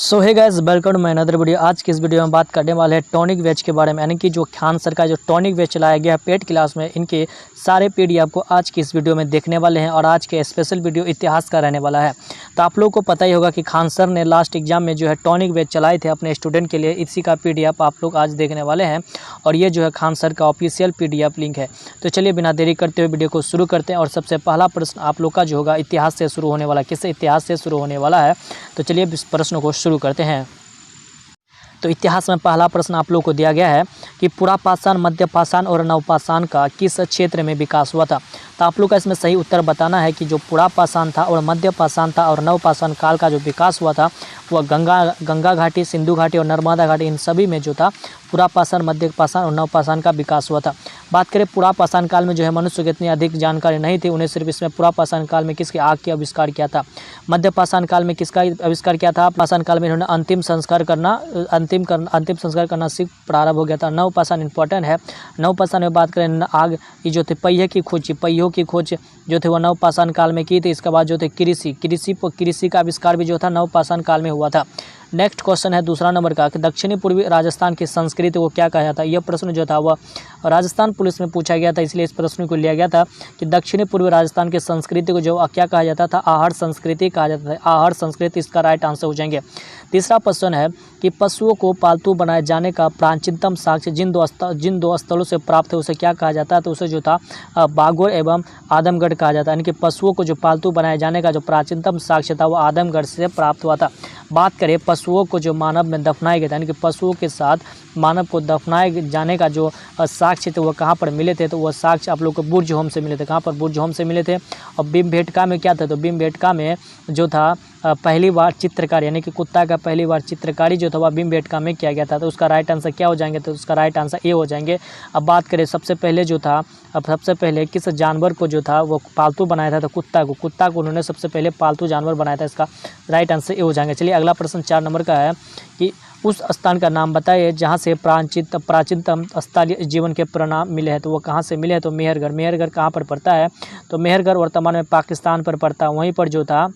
So hey guys, welcome to my another video. आज की इस वीडियो में बात करने वाले हैं टॉनिक वेज के बारे में, यानी कि जो खान सर का जो टॉनिक वेज चलाया गया है पेड क्लास में, इनके सारे पीडीएफ आपको आज की इस वीडियो में देखने वाले हैं। और आज के स्पेशल वीडियो इतिहास का रहने वाला है। तो आप लोगों को पता ही होगा कि खान सर ने लास्ट एग्जाम में जो है टॉनिक वेज चलाए थे अपने स्टूडेंट के लिए। इसी का पीडीएफ आप लोग आज देखने वाले हैं और ये जो है खान सर का ऑफिशियल पीडीएफ लिंक है। तो चलिए बिना देरी करते हुए वीडियो को शुरू करते हैं। और सबसे पहला प्रश्न आप लोग का जो होगा इतिहास से शुरू होने वाला, किस इतिहास से शुरू होने वाला है। तो चलिए इस प्रश्न को शुरू करते हैं। तो इतिहास में पहला प्रश्न आप लोग को दिया गया है कि पुरापाषाण, मध्यपाषाण और नवपाषाण का किस क्षेत्र में विकास हुआ था। तो आप लोग का इसमें सही उत्तर बताना है कि जो पुरापाषाण था और मध्यपाषाण था और नवपाषाण काल का जो विकास हुआ था वह गंगा घाटी, सिंधु घाटी और नर्मदा घाटी, इन सभी में जो था पुरापाषाण, मध्यपाषाण और नवपाषाण का विकास हुआ था। बात करें पुरापाषाण काल में जो है मनुष्य को इतनी अधिक जानकारी नहीं थी, उन्हें सिर्फ इसमें पुरापाषाण काल में किसके आग के आविष्कार किया था। मध्यपाषाण काल में किसका आविष्कार किया था। पाषाण काल में इन्होंने अंतिम संस्कार करना सीख प्रारंभ हो गया था। नवपाषाण इंपॉर्टेंट है। नवपाषाण में बात करें आग की जो थे पहियों की खोज जो थे वह नवपाषाण काल में की थी। इसके बाद जो थे कृषि का आविष्कार भी जो था नवपाषाण काल में हुआ था। नेक्स्ट क्वेश्चन है दूसरा नंबर का कि दक्षिणी पूर्वी राजस्थान की संस्कृति को क्या कहा जाता है। यह प्रश्न जो था वह राजस्थान पुलिस में पूछा गया था, इसलिए इस प्रश्न को लिया गया था कि दक्षिणी पूर्वी राजस्थान की संस्कृति को जो क्या कहा जाता था, आहड़ संस्कृति कहा जाता था। आहड़ संस्कृति इसका राइट आंसर हो जाएंगे। तीसरा प्रश्न है कि पशुओं को पालतू बनाए जाने का प्राचीनतम साक्ष्य जिन दो स्थलों से प्राप्त है उसे क्या कहा जाता है। तो उसे जो था बागोर एवं आदमगढ़ कहा जाता है। यानी कि पशुओं को जो पालतू बनाए जाने का जो प्राचीनतम साक्ष्य था वो आदमगढ़ से प्राप्त हुआ था। बात करें पशुओं को जो मानव में दफनाया गया था, यानी कि पशुओं के साथ मानव को दफनाए जाने का जो साक्ष्य थे वो कहाँ पर मिले थे। तो वह साक्ष्य आप लोग को बुर्ज होम से मिले थे। कहाँ पर? बुर्ज होम से मिले थे। और भीमबेटका में क्या था, तो भीमबेटका में जो था पहली बार चित्रकारी, यानी कि कुत्ता का पहली बार चित्रकारी जो था वह भीमबेटका में किया गया था। तो उसका राइट आंसर क्या हो जाएंगे, तो उसका राइट आंसर ए हो जाएंगे। अब बात करें सबसे पहले किस जानवर को जो था वो पालतू बनाया था, तो कुत्ता को उन्होंने सबसे पहले पालतू जानवर बनाया था। इसका राइट आंसर ए हो जाएंगे। चलिए अगला प्रश्न 4 नंबर का है कि उस स्थान का नाम बताइए जहाँ से प्राचीनतम स्थलीय जीवन के परिणाम मिले हैं। तो वो कहाँ से मिले हैं, तो मेहरगढ़ कहाँ पर पड़ता है, तो मेहरगढ़ वर्तमान में पाकिस्तान पर पड़ता है। वहीं पर जो था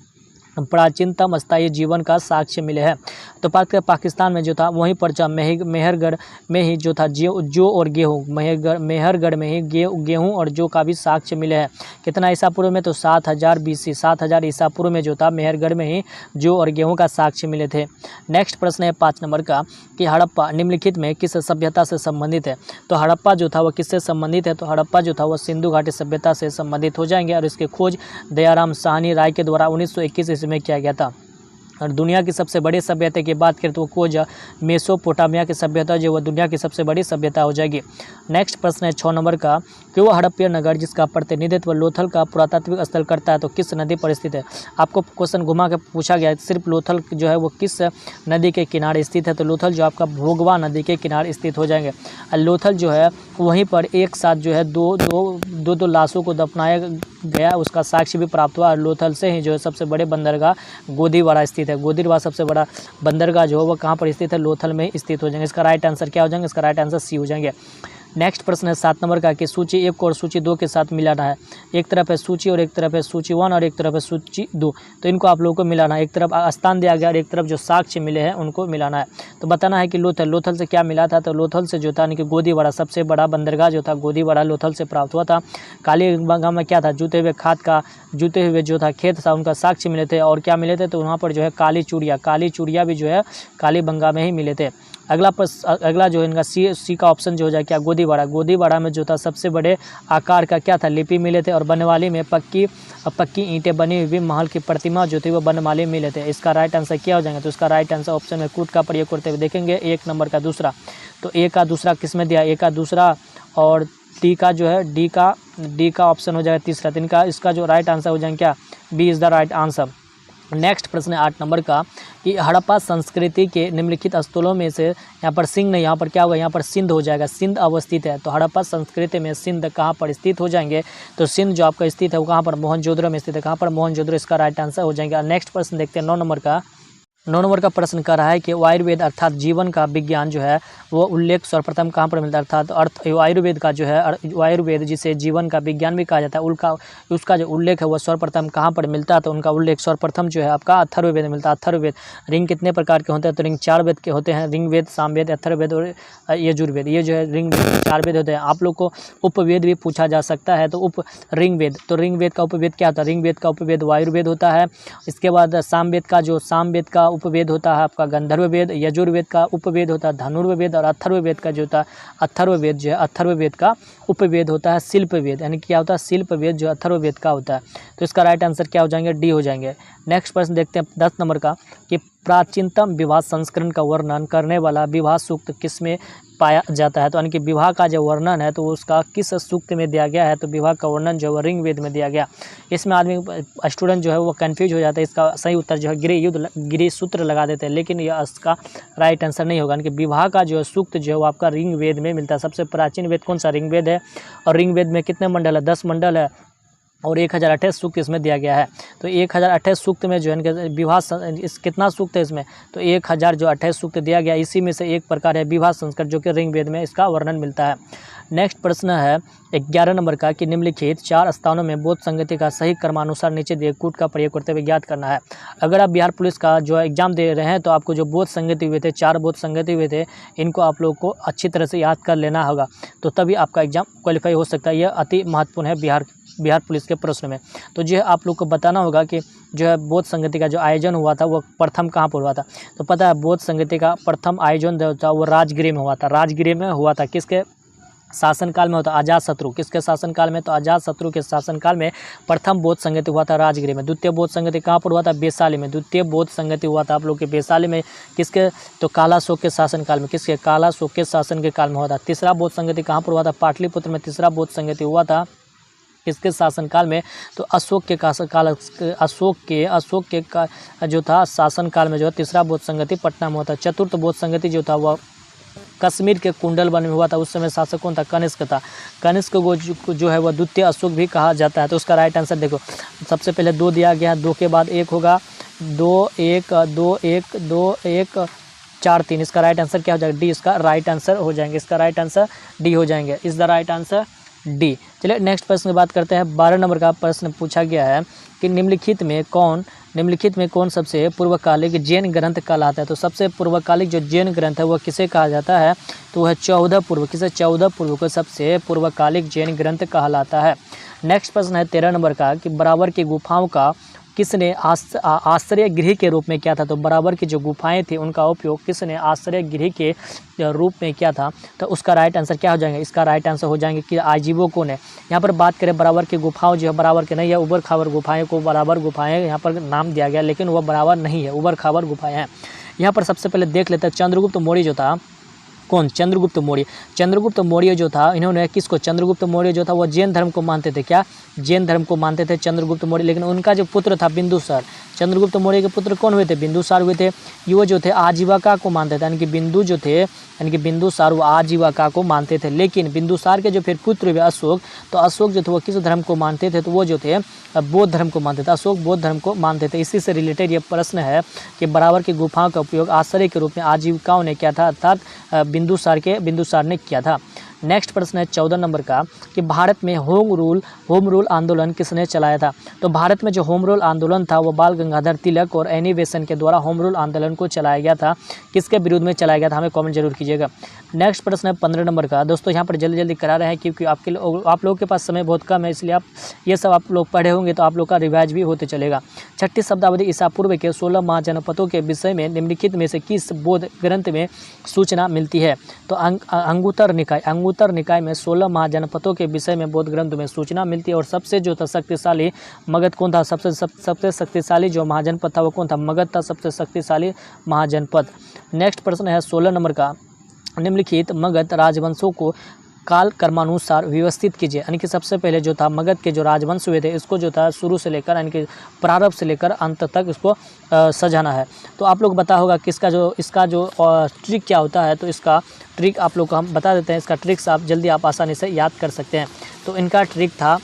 प्राचीनतम स्थायी जीवन का साक्ष्य मिले हैं। तो बात करें पाकिस्तान में जो था वहीं पर जो मेहरगढ़ में ही जो था जौ और गेहूँ, मेहरगढ़ में ही गेहूँ और जौ का भी साक्ष्य मिले हैं। कितना ईसा पूर्व में, तो 7000 BC, 7000 ईसा पूर्व में जो था मेहरगढ़ में ही जौ और गेहूँ का साक्ष्य मिले थे। नेक्स्ट प्रश्न है 5 नंबर का कि हड़प्पा निम्नलिखित में किस सभ्यता से संबंधित है। तो हड़प्पा जो था वह किससे संबंधित है, तो हड़प्पा जो था वह सिंधु घाटी सभ्यता से संबंधित हो जाएंगे। और इसकी खोज दयाराम साहनी राय के द्वारा 1921 में किया गया था। और दुनिया की सबसे बड़ी सभ्यता की बात करें तो वो खोज मेसोपोटामिया की सभ्यता जो वह दुनिया की सबसे बड़ी सभ्यता हो जाएगी। नेक्स्ट प्रश्न है 6 नंबर का कि वो हड़प्पा नगर जिसका प्रतिनिधित्व लोथल का पुरातात्विक स्थल करता है तो किस नदी पर स्थित है। आपको क्वेश्चन घुमा के पूछा गया है सिर्फ लोथल जो है वो किस नदी के किनारे स्थित है। तो लोथल जो आपका भोगवा नदी के किनारे स्थित हो जाएंगे। और लोथल जो है वहीं पर एक साथ जो है दो लाशों को दफनाया गया, उसका साक्ष्य भी प्राप्त हुआ। और लोथल से ही जो है सबसे बड़े बंदरगाह गोदीवाड़ा स्थित है। गोदीवाड़ा सबसे बड़ा बंदरगाह जो है वो कहाँ पर स्थित है, लोथल में स्थित हो जाएंगे। इसका राइट आंसर क्या हो जाएंगे, इसका राइट आंसर सी हो जाएंगे। नेक्स्ट प्रश्न है 7 नंबर का कि सूची 1 और सूची 2 के साथ मिलाना है। एक तरफ है सूची और एक तरफ है सूची 1 और एक तरफ है सूची 2। तो इनको आप लोगों को मिलाना है। एक तरफ स्थान दिया गया और एक तरफ जो साक्ष्य मिले हैं उनको मिलाना है। तो बताना है कि लोथल से क्या मिला था, तो लोथल से जो था यानी कि गोदीवाड़ा सबसे बड़ा बंदरगाह जो था गोदीवाड़ा लोथल से प्राप्त हुआ था। कालीबंगा में क्या था, जुते हुए जो था खेत था उनका साक्ष्य मिले थे। और क्या मिले थे, तो वहाँ पर जो है काली चूड़िया भी जो है कालीबंगा में ही मिले थे। अगला जो है इनका सी का ऑप्शन जो हो जाए क्या, गोदीवाड़ा में जो था सबसे बड़े आकार का क्या था, लिपि मिले थे। और बनमाली में पक्की ईंटें बनी हुई महल की प्रतिमा जो थी वो बनमाली मिले थे। इसका राइट आंसर क्या हो जाएगा, तो इसका राइट आंसर ऑप्शन में कूट का प्रयोग करते हुए देखेंगे 1 नंबर का दूसरा। तो ए का दूसरा किस में दिया, ए का दूसरा और डी का जो है डी का ऑप्शन हो जाएगा तीसरा। तो इनका इसका जो राइट आंसर हो जाएगा क्या, B is the right answer. Next प्रश्न है 8 नंबर का कि हड़प्पा संस्कृति के निम्नलिखित स्थलों में से यहाँ पर सिंध नहीं, यहाँ पर क्या होगा, यहाँ पर सिंध हो जाएगा। सिंध अवस्थित है। तो हड़प्पा संस्कृति में सिंध कहाँ पर स्थित हो जाएंगे, तो सिंध जो आपका स्थित है वो कहाँ पर, मोहनजोदड़ो में स्थित है। कहाँ पर, मोहनजोदड़ो। इसका राइट आंसर हो जाएगा। नेक्स्ट प्रश्न देखते हैं 9 नंबर का 9 नंबर का प्रश्न कर रहा है कि आयुर्वेद अर्थात जीवन का विज्ञान जो है वो उल्लेख सर्वप्रथम कहाँ पर मिलता है, अर्थात आयुर्वेद का जो है आयुर्वेद जिसे जीवन का विज्ञान भी कहा जाता है उसका जो उल्लेख है वो सर्वप्रथम कहाँ पर मिलता है, तो उनका उल्लेख सर्वप्रथम जो है आपका अथर्ववेद में मिलता है। अथर्ववेद रिंग कितने प्रकार के होते हैं, तो रिंग 4 वेद के होते हैं, ऋग्वेद, सामवेद, अथर्ववेद और यजुर्वेद। ये जो है रिंग 4 वेद होते हैं। आप लोग को उपवेद भी पूछा जा सकता है, तो ऋग्वेद, तो ऋग्वेद का उपवेद क्या होता है, ऋग्वेद का उपवेद आयुर्वेद होता है। इसके बाद सामवेद का उपवेद होता है आपका गंधर्व वेद, यजुर्वेद का उपवेद होता है धनुर्वेद और अथर्ववेद का जो होता है अथर्ववेद जो है अथर्ववेद का उपवेद होता है शिल्पवेद, यानी क्या होता है शिल्पवेद जो अथर्ववेद का होता है। तो इसका राइट आंसर क्या हो जाएंगे, डी हो जाएंगे। नेक्स्ट प्रश्न देखते हैं 10 नंबर का कि प्राचीनतम विवाह संस्करण का वर्णन करने वाला विवाह सूक्त किसमें पाया जाता है, तो यानी कि विवाह का जो वर्णन है तो उसका किस सूक्त में दिया गया है, तो विवाह का वर्णन जो है ऋग्वेद में दिया गया। इसमें आदमी स्टूडेंट जो है वो कंफ्यूज हो जाता है, इसका सही उत्तर जो है गृह सूत्र लगा देते हैं, लेकिन यह इसका राइट आंसर नहीं होगा। यानी कि विवाह का जो सूक्त जो है वो आपका ऋग्वेद में मिलता है। सबसे प्राचीन वेद कौन सा, ऋग्वेद है, और ऋग्वेद में कितने मंडल है, 10 मंडल है और 1028 सूक्त इसमें दिया गया है। तो 1028 सूक्त में जो है विवाह कितना सूक्त है इसमें, तो 1028 सूक्त दिया गया। इसी में से एक प्रकार है विवाह संस्कृत जो कि ऋग्वेद में इसका वर्णन मिलता है। नेक्स्ट प्रश्न है 11 नंबर का कि निम्नलिखित 4 स्थानों में बोध संगति का सही क्रमानुसार नीचे दिए कूट का प्रयोग करते हुए ज्ञात करना है। अगर आप बिहार पुलिस का जो एग्जाम दे रहे हैं तो आपको जो बोध संगति हुए थे, 4 बोध संगति हुए थे, इनको आप लोग को अच्छी तरह से याद कर लेना होगा, तो तभी आपका एग्जाम क्वालिफाई हो सकता है। यह अति महत्वपूर्ण है बिहार पुलिस के प्रश्न में। तो जो है आप लोग को बताना होगा कि जो है बोध संगति का जो आयोजन हुआ था वो प्रथम कहाँ पर हुआ था, तो पता है बोध संगति का प्रथम आयोजन जो था वो राजगृह में हुआ था। राजगृह में हुआ था, किसके शासनकाल में होता, अजातशत्रु। किसके शासनकाल में, तो अजातशत्रु के शासनकाल में प्रथम बोध संगति हुआ था राजगृह में। द्वितीय बोध संगति कहाँ पर हुआ था, वैशाली में। द्वितीय बोध संगति हुआ था आप लोग के वैशाली में, किसके, तो कालाशोक के शासनकाल में, किसके, कालाशोक के शासन के काल में हुआ था। तीसरा बोध संगति कहाँ पर हुआ था, पाटलिपुत्र में तीसरा बोध संगति हुआ था, किसके शासनकाल में, तो अशोक के जो था शासनकाल में जो है तीसरा बोध संगति पटना में हुआ था। चतुर्थ बोध संगति जो था वह कश्मीर के कुंडलवन में हुआ था। उस समय शासक कौन था, कनिष्क था। कनिष्क को जो है वह द्वितीय अशोक भी कहा जाता है। तो उसका राइट आंसर देखो, सबसे पहले 2 दिया गया, 2 के बाद 1 होगा, 2 1 2 1 2 1 4 3। इसका राइट आंसर क्या हो जाएगा, डी इसका राइट आंसर हो जाएंगे। इसका राइट आंसर डी हो जाएंगे, is the right answer D. चलिए नेक्स्ट प्रश्न की बात करते हैं। 12 नंबर का प्रश्न पूछा गया है कि निम्नलिखित में कौन सबसे पूर्वकालिक जैन ग्रंथ कहलाता है। तो सबसे पूर्वकालिक जो जैन ग्रंथ है वह किसे कहा जाता है, तो वह 14 पूर्व, किसे, 14 पूर्व को सबसे पूर्वकालिक जैन ग्रंथ कहलाता है। नेक्स्ट प्रश्न है 13 नंबर का कि बराबर की गुफाओं का किसने आश्रय गृह के रूप में किया था। तो बराबर की जो गुफाएं थी उनका उपयोग किसने आश्रय गृह के रूप में किया था, तो उसका राइट आंसर क्या हो जाएगा, इसका राइट आंसर हो जाएंगे कि आजीवकों ने। यहाँ पर बात करें बराबर की गुफाओं जो है बराबर के नहीं है, उबड़ खाबड़ गुफाएं को बराबर गुफाएं यहाँ पर नाम दिया गया, लेकिन वह बराबर नहीं है, उबड़ खाबड़ गुफाएं हैं। यहाँ पर सबसे पहले देख लेते हैं चंद्रगुप्त मौर्य जो था, कौन, चंद्रगुप्त मौर्य। चंद्रगुप्त मौर्य जो था, इन्होंने किसको, चंद्रगुप्त मौर्य जो था वो जैन धर्म को मानते थे। क्या, जैन धर्म को मानते थे चंद्रगुप्त मौर्य, लेकिन उनका जो पुत्र था बिंदुसार, चंद्रगुप्त मौर्य के पुत्र कौन हुए थे, बिंदुसार हुए थे। ये जो थे आजीविका को मानते थे, यानी कि बिंदुसार वो आजीविका को मानते थे। लेकिन बिंदुसार के जो फिर पुत्र हुए अशोक, तो अशोक जो थे वो किस धर्म को मानते थे, तो वो जो थे बौद्ध धर्म को मानते थे। अशोक बौद्ध धर्म को मानते थे। इसी से रिलेटेड ये प्रश्न है कि बराबर की गुफाओं का उपयोग आश्रय के रूप में आजीविकाओं ने किया था, अर्थात बिंदुसार ने किया था। नेक्स्ट प्रश्न है 14 नंबर का कि भारत में होम रूल आंदोलन किसने चलाया था। तो भारत में जो होम रूल आंदोलन था वो बाल गंगाधर तिलक और एनी बेसेंट के द्वारा होम रूल आंदोलन को चलाया गया था। किसके विरुद्ध में चलाया गया था, हमें कमेंट जरूर कीजिएगा। नेक्स्ट प्रश्न है 15 नंबर का। दोस्तों यहाँ पर जल्दी करा रहे हैं क्योंकि आप लोगों के पास समय बहुत कम है, इसलिए आप ये सब आप लोग पढ़े होंगे तो आप लोग का रिवाइज भी होते चलेगा। 6ठी शब्दावधि ईसा पूर्व के 16 महाजनपदों के विषय में निम्नलिखित में से किस बौद्ध ग्रंथ में सूचना मिलती है। तो अंगुत्तर निकाय में 16 महाजनपदों के विषय में बौद्ध ग्रंथ में सूचना मिलती है। और सबसे जो था शक्तिशाली मगध कौन था, सबसे शक्तिशाली जो महाजनपद था वो कौन था, मगध था सबसे शक्तिशाली महाजनपद। नेक्स्ट प्रश्न है 16 नंबर का, निम्नलिखित मगध राजवंशों को काल कर्मानुसार व्यवस्थित कीजिए। यानी कि सबसे पहले जो था मगध के जो राजवंश हुए थे इसको जो था शुरू से लेकर यानी कि प्रारंभ से लेकर अंत तक इसको सजाना है। तो आप लोग बता होगा कि इसका जो ट्रिक क्या होता है। तो इसका ट्रिक आप लोग को हम बता देते हैं। इसका ट्रिक्स आप आसानी से याद कर सकते हैं। तो इनका ट्रिक था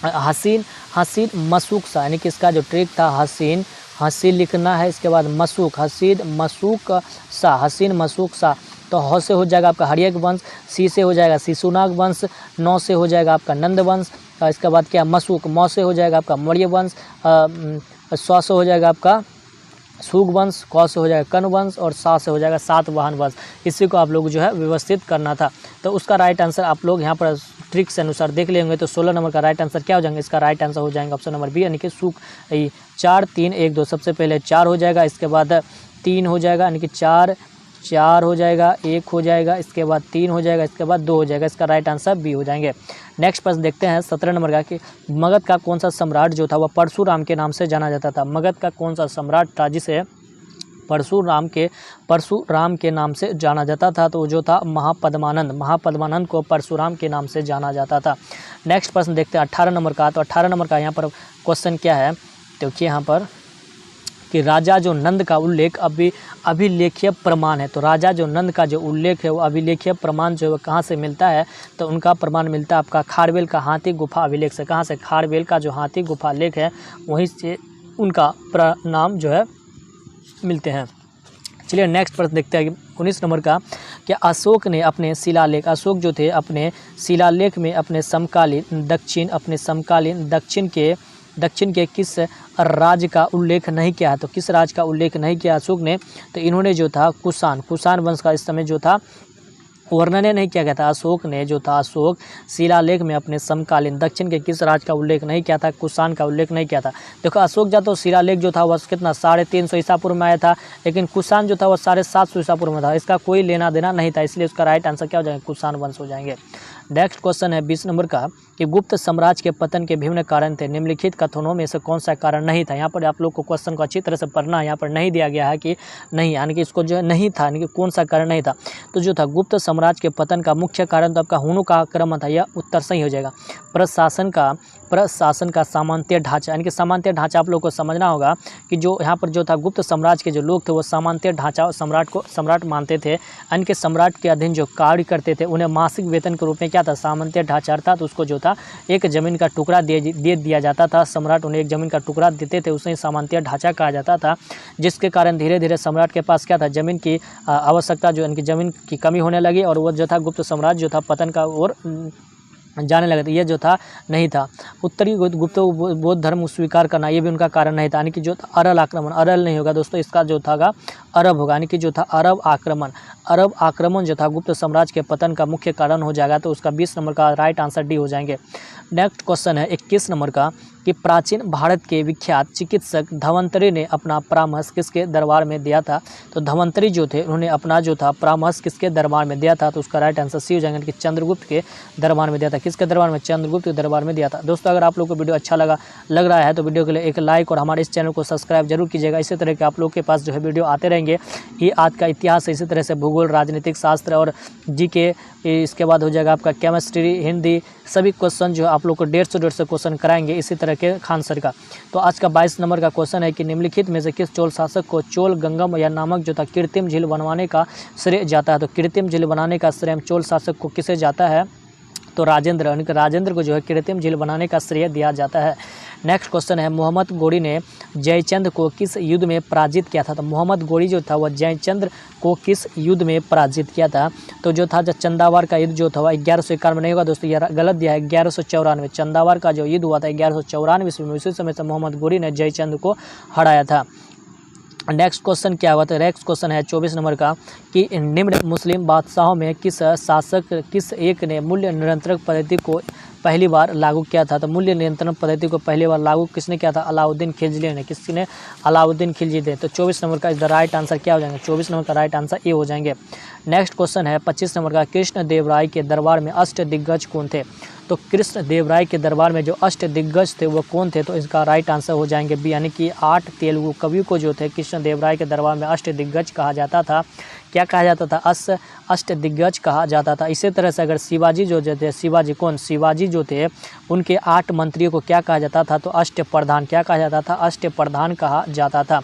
हसीन मशूक सा, यानी कि इसका जो ट्रिक था हसीन हसीन लिखना है, इसके बाद मशूक, हसीन मशूक शाह, हसीन मशूक शाह। तो ह से हो जाएगा आपका हरियक वंश, सी से हो जाएगा शिशुनाग वंश, नौ से हो जाएगा आपका नंद वंश, इसके बाद क्या मशूक, मौ से हो जाएगा आपका मौर्य वंश, स्व से हो जाएगा आपका सुग वंश, क से हो जाएगा कर्ण वंश और सा से हो जाएगा सातवाहन वंश। इसी को आप लोग जो है व्यवस्थित करना था। तो उसका राइट आंसर आप लोग यहाँ पर ट्रिक से अनुसार देख लेंगे तो 16 नंबर का राइट आंसर क्या हो जाएगा, इसका राइट आंसर हो जाएगा ऑप्शन नंबर बी यानी कि सुग 4 3 1 2। सबसे पहले 4 हो जाएगा, इसके बाद 3 हो जाएगा यानी कि 4 4 हो जाएगा, 1 हो जाएगा, इसके बाद 3 हो जाएगा, इसके बाद 2 हो जाएगा। इसका राइट आंसर बी हो जाएंगे। नेक्स्ट प्रश्न देखते हैं 17 नंबर का कि मगध का कौन सा सम्राट जो था वह परशुराम के नाम से जाना जाता था। मगध का कौन सा सम्राट था जिसे परशुराम के नाम से जाना जाता था, तो जो था महापद्मानंद। महापद्मानंद को परशुराम के नाम से जाना जाता था। नेक्स्ट प्रश्न देखते हैं 18 नंबर का। तो 18 नंबर का यहाँ पर क्वेश्चन क्या है, देखिए यहाँ पर कि राजा जो नंद का उल्लेख अभिलेखीय प्रमाण है। तो राजा जो नंद का जो उल्लेख है वो अभिलेखीय प्रमाण जो है कहाँ से मिलता है, तो उनका प्रमाण मिलता है आपका खारवेल का हाथी गुफा अभिलेख से। कहाँ से, खारवेल का जो हाथी गुफा लेख है वहीं से उनका प्रनाम जो है मिलते हैं। चलिए नेक्स्ट प्रश्न देखते हैं 19 नंबर का। क्या अशोक ने अपने शिलालेख, अशोक जो थे अपने शिलालेख में अपने समकालीन दक्षिण के किस राज्य का उल्लेख नहीं किया है। तो किस राज्य का उल्लेख नहीं किया अशोक ने, तो इन्होंने जो था कुषाण वंश का इस समय जो था वर्णन नहीं किया गया था। अशोक ने जो था अशोक शिलालेख में अपने समकालीन दक्षिण के किस राज्य का उल्लेख नहीं किया था, कुषाण का उल्लेख नहीं किया था। देखो अशोक जो तो शिलालेख जो था वह कितना 350 ईसा पूर्व में आया था, लेकिन कुषाण जो था वह 750 ईसा पूर्व में था। इसका कोई लेना देना नहीं था, इसलिए उसका राइट आंसर क्या हो जाएगा, कुषाण वंश हो जाएंगे। नेक्स्ट क्वेश्चन है 20 नंबर का कि गुप्त साम्राज्य के पतन के विभिन्न कारण थे, निम्नलिखित कथनों में से कौन सा कारण नहीं था। यहाँ पर आप लोग को क्वेश्चन को अच्छी तरह से पढ़ना है। यहाँ पर नहीं दिया गया है कि नहीं, यानी कि इसको जो नहीं था, यानी कि कौन सा कारण नहीं था। तो जो था गुप्त साम्राज्य के पतन का मुख्य कारण तो आपका हुनों का आक्रमण था, यह उत्तर सही हो जाएगा। प्रशासन का सामंतीय ढांचा, यानी कि सामंतीय ढांचा आप लोग को समझना होगा कि जो यहाँ पर जो था गुप्त साम्राज्य के जो लोग थे वो सामंतीय ढांचा सम्राट मानते थे, यानी कि सम्राट के अधीन जो कार्य करते थे उन्हें मासिक वेतन के रूप में क्या था, सामंतीय ढांचा अर्थात उसको जो था एक जमीन का टुकड़ा दे दिया जाता था। सम्राट उन्हें एक जमीन का टुकड़ा देते थे, उसे सामंतीय ढांचा कहा जाता था, जिसके कारण धीरे धीरे सम्राट के पास क्या था, जमीन की आवश्यकता जो यानी कि जमीन की कमी होने लगी और वो जो था गुप्त साम्राज्य जो था पतन का ओर जाने लगे थे। ये जो था नहीं था। उत्तरी गुप्त बौद्ध धर्म स्वीकार करना ये भी उनका कारण नहीं था, यानी कि जो अरल आक्रमण, अरल नहीं होगा दोस्तों, इसका जो था अरब होगा, यानी कि जो था अरब आक्रमण जो था गुप्त साम्राज्य के पतन का मुख्य कारण हो जाएगा। तो उसका 20 नंबर का राइट आंसर डी हो जाएंगे। नेक्स्ट क्वेश्चन है 21 नंबर का कि प्राचीन भारत के विख्यात चिकित्सक धन्वंतरि ने अपना परामर्श किसके दरबार में दिया था। तो धन्वंतरि जो थे उन्होंने अपना जो था परामर्श किसके दरबार में दिया था, तो उसका राइट आंसर सी हो जाएगा कि चंद्रगुप्त के दरबार में दिया था। किसके दरबार में, चंद्रगुप्त के दरबार में दिया था। दोस्तों अगर आप लोग को वीडियो अच्छा लग रहा है तो वीडियो के लिए एक लाइक और हमारे इस चैनल को सब्सक्राइब जरूर कीजिएगा। इसी तरह के आप लोग के पास जो है वीडियो आते रहेंगे। ये आज का इतिहास, इसी तरह से भूगोल, राजनीतिक शास्त्र और जीके, इसके बाद हो जाएगा आपका केमिस्ट्री, हिंदी, सभी क्वेश्चन जो आप लोग को 150 क्वेश्चन कराएंगे इसी तरह के खान सर का। तो आज का 22 नंबर का क्वेश्चन है कि निम्नलिखित में से किस चोल शासक को चोल गंगम या नामक जो था कृत्रिम झील बनवाने का श्रेय जाता है। तो कृत्रिम झील बनाने का श्रेय चोल शासक को किसे जाता है, तो राजेंद्र को जो है कृत्रिम झील बनाने का श्रेय दिया जाता है। नेक्स्ट क्वेश्चन है मोहम्मद गोरी ने जयचंद को किस युद्ध में पराजित किया था। तो मोहम्मद गोरी जो था वह जयचंद को किस युद्ध में पराजित किया था, तो जो था चंदावर का युद्ध जो था वह 1151 में नहीं होगा दोस्तों, यह गलत दिया है, 1194। चंदावर का जो युद्ध हुआ था 1194 ईस्वी में, उसी समय से मोहम्मद गोरी ने जयचंद को हराया था। नेक्स्ट क्वेश्चन क्या हुआ, तो नेक्स्ट क्वेश्चन है 24 नंबर का कि निम्न मुस्लिम बादशाहों में किस एक ने मूल्य नियंत्रण पद्धति को पहली बार लागू किया था। तो मूल्य नियंत्रण पद्धति को पहली बार लागू किसने किया था, अलाउद्दीन खिलजी ने। किसने, अलाउद्दीन खिलजी ने। तो 24 नंबर का इसका राइट आंसर क्या हो जाएंगे, 24 नंबर का राइट आंसर ए हो जाएंगे। नेक्स्ट क्वेश्चन है 25 नंबर का कृष्ण देव राय के दरबार में अष्ट दिग्गज कौन थे। तो कृष्ण देव राय के दरबार में जो अष्ट दिग्गज थे वो कौन थे, तो इसका राइट आंसर हो जाएंगे बी, यानी कि 8 तेलुगु कवियों को जो थे कृष्ण देव राय के दरबार में अष्ट दिग्गज कहा जाता था। क्या कहा जाता था, अष्ट दिग्गज कहा जाता था। इसी तरह से अगर शिवाजी जो थे, शिवाजी जो थे उनके 8 मंत्रियों को क्या कहा जाता था, तो अष्ट प्रधान। क्या कहा जाता था, अष्ट प्रधान कहा जाता था।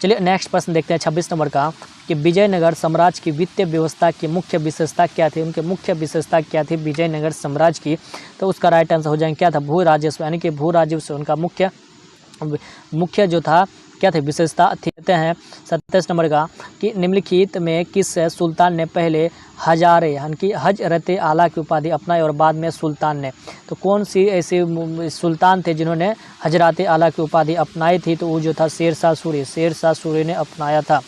चलिए नेक्स्ट प्रश्न देखते हैं 26 नंबर का कि विजयनगर साम्राज्य की वित्तीय व्यवस्था की मुख्य विशेषता क्या थी। उनके मुख्य विशेषता क्या थी विजयनगर साम्राज्य की, तो उसका राइट आंसर हो जाएंगे क्या था, भू राजस्व, यानी कि भू राजस्व उनका मुख्य जो था क्या थे, विशेषता थी। कहते हैं 27 नंबर का कि निम्नलिखित में किस सुल्तान ने पहले हजारे यानी कि हजरत आला की उपाधि अपनाई और बाद में सुल्तान ने, तो कौन सी ऐसे सुल्तान थे जिन्होंने हजरत आला की उपाधि अपनाई थी, तो वो जो था शेरशाह सूरी ने अपनाया था।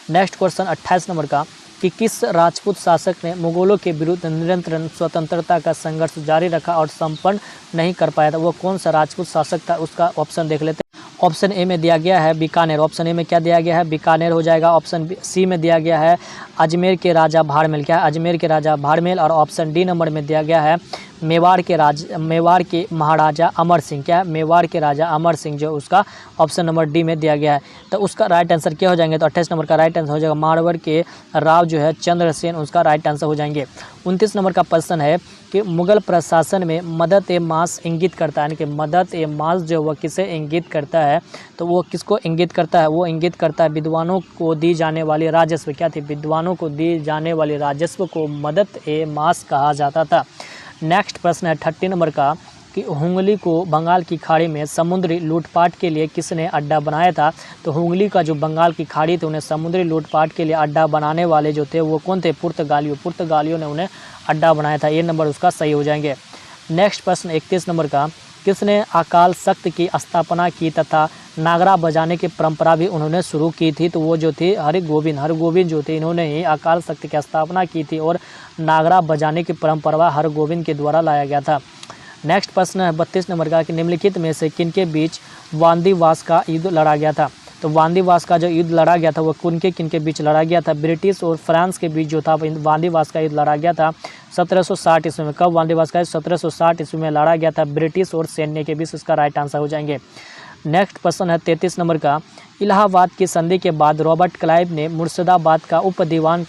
नेक्स्ट क्वेश्चन 28 नंबर का कि किस राजपूत शासक ने मुगलों के विरुद्ध निरंतर स्वतंत्रता का संघर्ष जारी रखा और संपन्न नहीं कर पाया था, वो कौन सा राजपूत शासक था, उसका ऑप्शन देख लेते हैं। ऑप्शन ए में दिया गया है बीकानेर, ऑप्शन ए में क्या दिया गया है, बीकानेर हो जाएगा। ऑप्शन सी में दिया गया है अजमेर के राजा भाड़मेल, क्या है, अजमेर के राजा भाड़मेल। और ऑप्शन डी नंबर में दिया गया है मेवाड़ के महाराजा अमर सिंह, क्या है, मेवाड़ के राजा अमर सिंह, जो उसका ऑप्शन नंबर डी में दिया गया है। तो उसका राइट आंसर क्या हो जाएंगे, तो 28 नंबर का राइट आंसर हो जाएगा मारवाड़ के राव जो है चंद्रसेन, उसका राइट आंसर हो जाएंगे। 29 नंबर का प्रश्न है कि मुगल प्रशासन में मदद ए मास इंगित करता है, यानी कि मदद ए मास जो वह किसे इंगित करता है, तो वो किसको इंगित करता है, वो इंगित करता है विद्वानों को दी जाने वाली राजस्व, क्या थी, विद्वानों को दी जाने वाली राजस्व को मदद ए मास कहा जाता था। नेक्स्ट प्रश्न है 30 नंबर का कि हुंगली को बंगाल की खाड़ी में समुद्री लूटपाट के लिए किसने अड्डा बनाया था, तो हुंगली का जो बंगाल की खाड़ी थी उन्हें समुद्री लूटपाट के लिए अड्डा बनाने वाले जो थे वो कौन थे, पुर्तगालियों ने उन्हें अड्डा बनाया था, ये नंबर उसका सही हो जाएंगे। नेक्स्ट प्रश्न 31 नंबर का किसने अकाल तख्त की स्थापना की तथा नागरा बजाने की परंपरा भी उन्होंने शुरू की थी, तो वो जो थे हरगोविंद जो थे, इन्होंने ही अकाल तख्त की स्थापना की थी और नागरा बजाने की परंपरा हरगोविंद के द्वारा लाया गया था। नेक्स्ट प्रश्न है 32 नंबर का कि निम्नलिखित में से किनके बीच वांदीवास का युद्ध लड़ा गया था, तो वांदीवास का जो युद्ध लड़ा गया था वो किनके बीच लड़ा गया था, ब्रिटिश और फ्रांस के बीच जो था वांदीवास का युद्ध लड़ा गया था 1760 ईस्वी में। कब वांदीवास का 1760 ईस्वी में लड़ा गया था ब्रिटिश और सैन्य के बीच, इसका राइट आंसर हो जाएंगे। नेक्स्ट प्रश्न है 33 नंबर का इलाहाबाद की संधि के बाद रॉबर्ट क्लाइव ने मुर्शिदाबाद का उप दीवान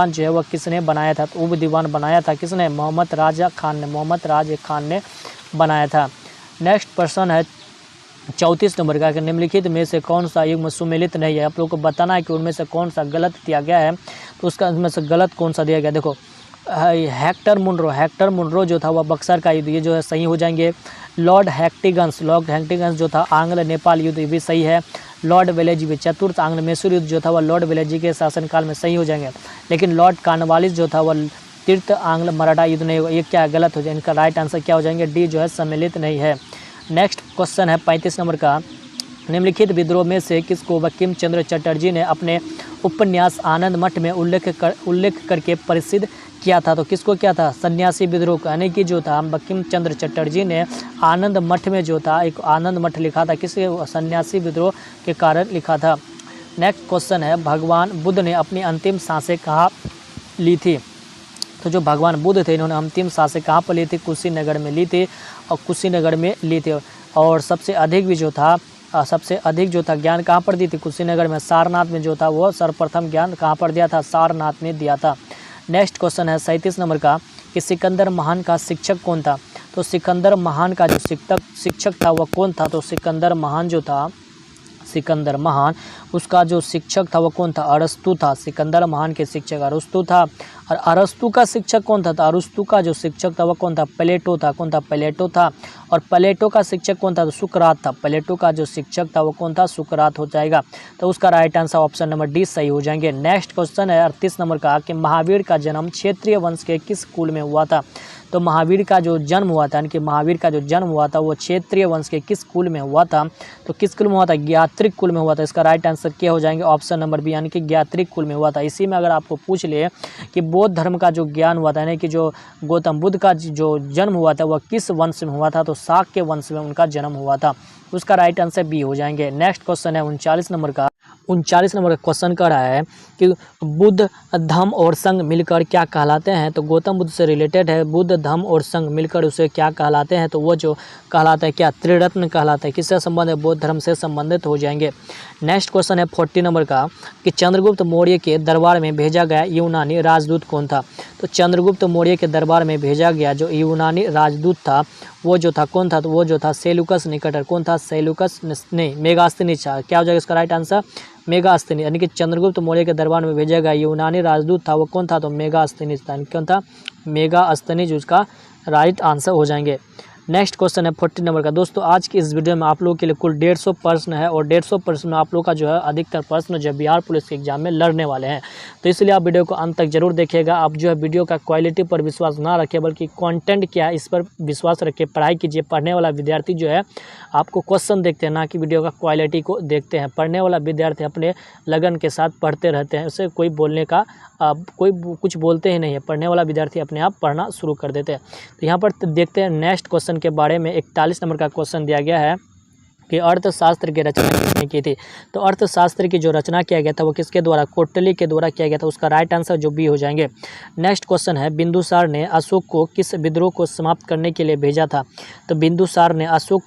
जो है वह किसने बनाया था, तो उप दीवान बनाया था किसने, मोहम्मद राज खान ने बनाया था। नेक्स्ट प्रश्न है 34 नंबर का कि निम्नलिखित में से कौन सा युग्म सुमेलित नहीं है, आप लोगों को बताना है कि उनमें से कौन सा गलत दिया गया है, तो उसका उनमें से गलत कौन सा दिया गया, देखो हेक्टर मुनरो जो था वह बक्सर का युद्ध, ये जो है सही हो जाएंगे। लॉर्ड हैक्टिगन्स जो था आंग्ल नेपाल युद्ध, ये भी सही है। लॉर्ड वेलेजी चतुर्थ आंग्ल मैसूर युद्ध जो था वह लॉर्ड वेलेजी के शासनकाल में सही हो जाएंगे, लेकिन लॉर्ड कॉर्नवालिस जो था वह तीर्थ आंग्ल मराठा युद्ध नहीं, ये क्या गलत हो जाए, इनका राइट आंसर क्या हो जाएंगे, डी जो है सम्मिलित नहीं है। नेक्स्ट क्वेश्चन है 35 नंबर का निम्नलिखित विद्रोह में से किसको बंकिम चंद्र चटर्जी ने अपने उपन्यास आनंद मठ में उल्लेख करके प्रसिद्ध किया था, तो किसको क्या था, सन्यासी विद्रोह, यानी कि जो था बंकिम चंद्र चटर्जी ने आनंद मठ में जो था एक आनंद मठ लिखा था, किसके, सन्यासी विद्रोह के कारण लिखा था। नेक्स्ट क्वेश्चन है भगवान बुद्ध ने अपनी अंतिम सांसें कहाँ ली थी, तो जो भगवान बुद्ध थे इन्होंने अंतिम सांसें कहाँ पर ली थी, कुशीनगर में ली थी, और कुशीनगर में ली थी। और सबसे अधिक जो था ज्ञान कहाँ पर दी थी, कुशीनगर में। सारनाथ में जो था वो सर्वप्रथम ज्ञान कहाँ पर दिया था, सारनाथ में दिया था। नेक्स्ट क्वेश्चन है 37 नंबर का कि सिकंदर महान का शिक्षक कौन था, तो सिकंदर महान का जो शिक्षक था वह कौन था, तो सिकंदर महान उसका जो शिक्षक था वो कौन था, अरस्तु था। सिकंदर महान के शिक्षक अरस्तु था। और अरस्तु का शिक्षक कौन था, तो अरस्तु का जो शिक्षक था वो कौन था, प्लेटो था। कौन था, प्लेटो था। और प्लेटो का शिक्षक कौन था, तो सुकरात था। प्लेटो का जो शिक्षक था वो कौन था, सुकरात हो जाएगा। तो उसका right answer option number D सही हो जाएंगे। नेक्स्ट क्वेश्चन है 38 नंबर का कि महावीर का जन्म क्षत्रिय वंश के किस कुल में हुआ था, तो महावीर का जो जन्म हुआ था, यानी कि महावीर का जो जन्म हुआ था वो क्षत्रिय वंश के किस कुल में हुआ था, तो किस कुल में हुआ था, ज्ञात्रिक कुल में हुआ था। इसका राइट आंसर क्या हो जाएंगे, ऑप्शन नंबर बी, यानी कि ज्ञात्रिक कुल में हुआ था। इसी में अगर आपको पूछ ले कि बौद्ध धर्म का जो ज्ञान हुआ था, यानी कि जो गौतम बुद्ध का जो जन्म हुआ था वह किस वंश में हुआ था, तो शाक्य वंश में उनका जन्म हुआ था। उसका राइट आंसर बी हो जाएंगे। नेक्स्ट क्वेश्चन है 39 नंबर का क्वेश्चन कर रहा है कि बुद्ध धम्म और संघ मिलकर क्या कहलाते हैं, तो गौतम बुद्ध से रिलेटेड है। बुद्ध धम्म और संघ मिलकर उसे क्या कहलाते हैं, तो वो जो कहलाता है क्या, त्रिरत्न कहलाता है। किससे संबंध है, बौद्ध धर्म से संबंधित हो जाएंगे। नेक्स्ट क्वेश्चन है 40 नंबर का कि चंद्रगुप्त मौर्य के दरबार में भेजा गया यूनानी राजदूत कौन था, तो चंद्रगुप्त मौर्य के दरबार में भेजा गया जो यूनानी राजदूत था वो जो था कौन था, तो वो जो था सेलुकस निकटर। कौन था, सेलुकस नहीं, मेगास्थनीज। क्या हो जाएगा इसका राइट आंसर, मेगास्थनीज। यानी कि चंद्रगुप्त मौर्य के दरबार में भेजा गया यूनानी राजदूत था वो कौन था, तो मेगास्थनीज था। कौन था, मेगास्थनीज उसका राइट आंसर हो जाएंगे। नेक्स्ट क्वेश्चन है 40 नंबर का। दोस्तों आज की इस वीडियो में आप लोगों के लिए कुल 150 प्रश्न है और 150 प्रश्न में आप लोग का जो है अधिकतर प्रश्न जो बिहार पुलिस के एग्जाम में लड़ने वाले हैं, तो इसलिए आप वीडियो को अंत तक जरूर देखिएगा। आप जो है वीडियो का क्वालिटी पर विश्वास ना रखें बल्कि कंटेंट क्या है इस पर विश्वास रखें, पढ़ाई कीजिए। पढ़ने वाला विद्यार्थी जो है आपको क्वेश्चन देखते हैं ना कि वीडियो का क्वालिटी को देखते हैं। पढ़ने वाला विद्यार्थी अपने लगन के साथ पढ़ते रहते हैं, उसे कोई बोलने का कोई कुछ बोलते ही नहीं है। पढ़ने वाला विद्यार्थी अपने आप पढ़ना शुरू कर देते हैं। तो यहाँ पर देखते हैं नेक्स्ट क्वेश्चन के बारे में। 41 नंबर का क्वेश्चन दिया गया है कि अर्थशास्त्र की रचना किसने की थी। तो अर्थशास्त्र की जो रचना किया गया था वो किसके द्वारा, कौटिल्य के द्वारा किया गया था। उसका राइट आंसर जो बी हो जाएंगे। नेक्स्ट क्वेश्चन है बिंदुसार ने अशोक को किस विद्रोह को समाप्त करने के लिए भेजा था। तो बिंदुसार ने अशोक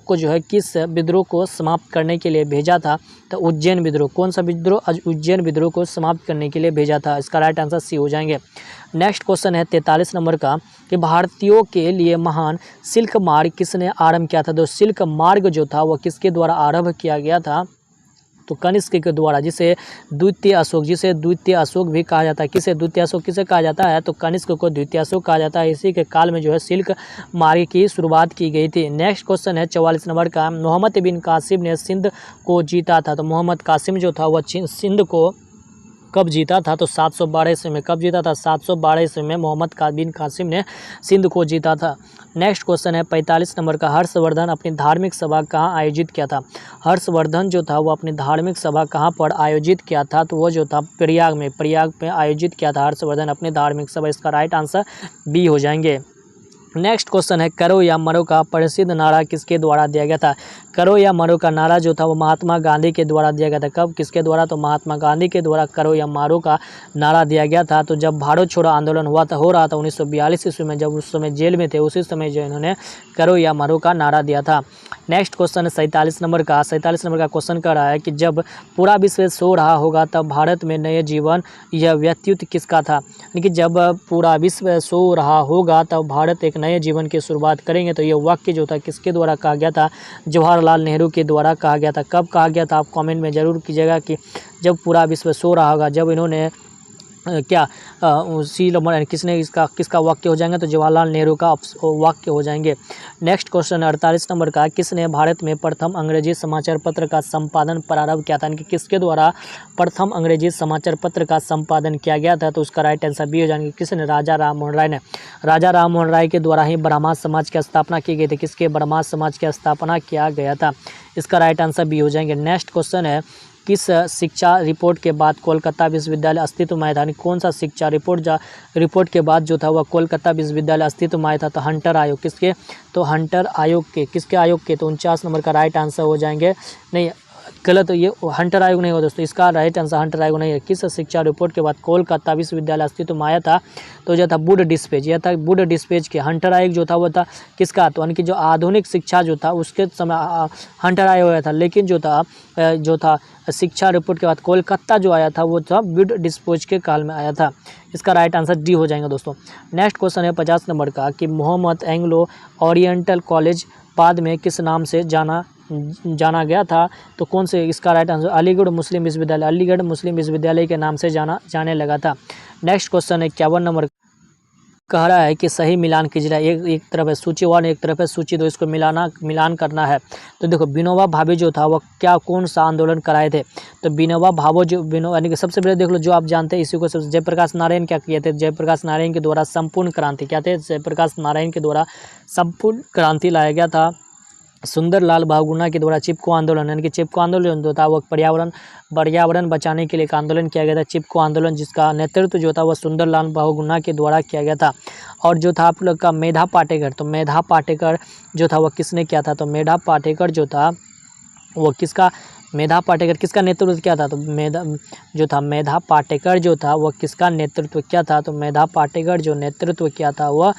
को जो है किस विद्रोह को समाप्त करने के लिए भेजा था। तो उज्जैन विद्रोह। कौन सा विद्रोह, उज्जैन विद्रोह को समाप्त करने के लिए भेजा था। इसका राइट आंसर सी हो जाएंगे। नेक्स्ट क्वेश्चन है 43 नंबर का कि भारतीयों के लिए महान सिल्क मार्ग किसने आरंभ किया था। तो सिल्क मार्ग जो था वह किसके द्वारा आरंभ किया गया था। तो कनिष्क के द्वारा, जिसे द्वितीय अशोक भी कहा जाता है। किसे द्वितीय अशोक किसे कहा जाता है, तो कनिष्क को द्वितीय अशोक कहा जाता है। इसी के काल में जो है सिल्क मार्ग की शुरुआत की गई थी। नेक्स्ट क्वेश्चन है 44 नंबर का, मोहम्मद बिन कासिम ने सिंध को जीता था। तो मोहम्मद कासिम जो था वह सिंध को कब जीता था, तो 712 ईस्वी में। कब जीता था, 712 ईस्वी में मोहम्मद बिन कासिम ने सिंध को जीता था। नेक्स्ट क्वेश्चन है 45 नंबर का, हर्षवर्धन अपनी धार्मिक सभा कहाँ आयोजित किया था। हर्षवर्धन जो था वो अपनी धार्मिक सभा कहाँ पर आयोजित किया था, तो वो जो था प्रयाग में आयोजित किया था हर्षवर्धन अपनी धार्मिक सभा। इसका राइट आंसर बी हो जाएंगे। नेक्स्ट क्वेश्चन है करो या मरो का प्रसिद्ध नारा किसके द्वारा दिया गया था। करो या मरो का नारा जो था वो महात्मा गांधी के द्वारा दिया गया था। कब, किसके द्वारा, तो महात्मा गांधी के द्वारा करो या मरो का नारा दिया गया था। तो जब भारत छोड़ो आंदोलन हो रहा था 1942 ईस्वी में, जब उस समय जेल में थे, उसी समय जो इन्होंने करो या मरो का नारा दिया था। नेक्स्ट क्वेश्चन है 47 नंबर का। 47 नंबर का क्वेश्चन कर रहा है कि जब पूरा विश्व सो रहा होगा तब भारत में नए जीवन यह व्यतीत किसका था। यानी कि जब पूरा विश्व सो रहा होगा तब भारत एक नए जीवन की शुरुआत करेंगे। तो ये वाक्य जो था किसके द्वारा कहा गया था, जवाहरलाल नेहरू के द्वारा कहा गया था। कब कहा गया था, आप कमेंट में ज़रूर कीजिएगा कि जब पूरा विश्व सो रहा होगा, जब इन्होंने किसने किसका वाक्य हो जाएंगे, तो जवाहरलाल नेहरू का वाक्य हो जाएंगे। नेक्स्ट क्वेश्चन 48 नंबर का, किसने भारत में प्रथम अंग्रेजी समाचार पत्र का संपादन प्रारंभ किया था। यानी कि किसके द्वारा प्रथम अंग्रेजी समाचार पत्र का संपादन किया गया था, तो उसका राइट आंसर बी हो जाएंगे। किसने, राजा राम मोहन राय ने। राजा राम मोहन राय के द्वारा ही ब्राह्मण समाज की स्थापना की गई थी। किसके, ब्राह्मण समाज की स्थापना किया गया था। इसका राइट आंसर बी हो जाएंगे। नेक्स्ट क्वेश्चन है किस शिक्षा रिपोर्ट के बाद कोलकाता विश्वविद्यालय अस्तित्व में आया था। कौन सा शिक्षा रिपोर्ट के बाद जो था वह कोलकाता विश्वविद्यालय अस्तित्व में आया था। तो हंटर आयोग। किसके, तो हंटर आयोग के। किसके आयोग के, तो 49 नंबर का राइट आंसर हो जाएंगे। नहीं, गलत, ये हंटर आयोग नहीं हो दोस्तों, इसका राइट आंसर हंटर आयोग नहीं है। किस शिक्षा रिपोर्ट के बाद कोलकाता विश्वविद्यालय अस्तित्व में आया था, तो जो था वुड डिस्पेच। यह था वुड डिस्पेच के। हंटर आयोग जो था वो था किसका, तो यानी कि जो आधुनिक शिक्षा जो था उसके समय हंटर आयोग आया था। लेकिन जो था शिक्षा रिपोर्ट के बाद कोलकाता जो आया था वो था वुड डिस्पेच के काल में आया था। इसका राइट आंसर डी हो जाएगा दोस्तों। नेक्स्ट क्वेश्चन है 50 नंबर का कि मोहम्मद एंग्लो ओरिएंटल कॉलेज बाद में किस नाम से जाना गया था। तो कौन से, इसका राइट आंसर अलीगढ़ मुस्लिम विश्वविद्यालय। अलीगढ़ मुस्लिम विश्वविद्यालय के नाम से जाने लगा था। नेक्स्ट क्वेश्चन है 51 नंबर, कह रहा है कि सही मिलान कीजिए। एक तरफ है सूची 1, एक तरफ है सूची 2, इसको मिलान करना है। तो देखो विनोबा भावे जो था वह कौन सा आंदोलन कराए थे। तो विनोबा भावे यानी कि सबसे पहले देख लो, जो आप जानते हैं इसी को जयप्रकाश नारायण क्या किए थे। जयप्रकाश नारायण के द्वारा संपूर्ण क्रांति, क्या थे, जयप्रकाश नारायण के द्वारा संपूर्ण क्रांति लाया गया था। सुंदरलाल बहुगुणा के द्वारा चिपको आंदोलन, यानी कि चिपको आंदोलन जो था वो पर्यावरण बचाने के लिए एक आंदोलन किया गया था, चिपको आंदोलन, जिसका नेतृत्व जो था वह सुंदरलाल बहुगुणा के द्वारा किया गया था। और जो था आप लोग का मेधा पाटेकर, तो मेधा पाटेकर जो था वह किसने किया था। तो मेधा पाटेकर जो था वो मेधा पाटेकर किसका नेतृत्व किया था। तो मेधा पाटेकर जो था वह किसका नेतृत्व किया था। तो मेधा पाटेकर जो नेतृत्व किया था वह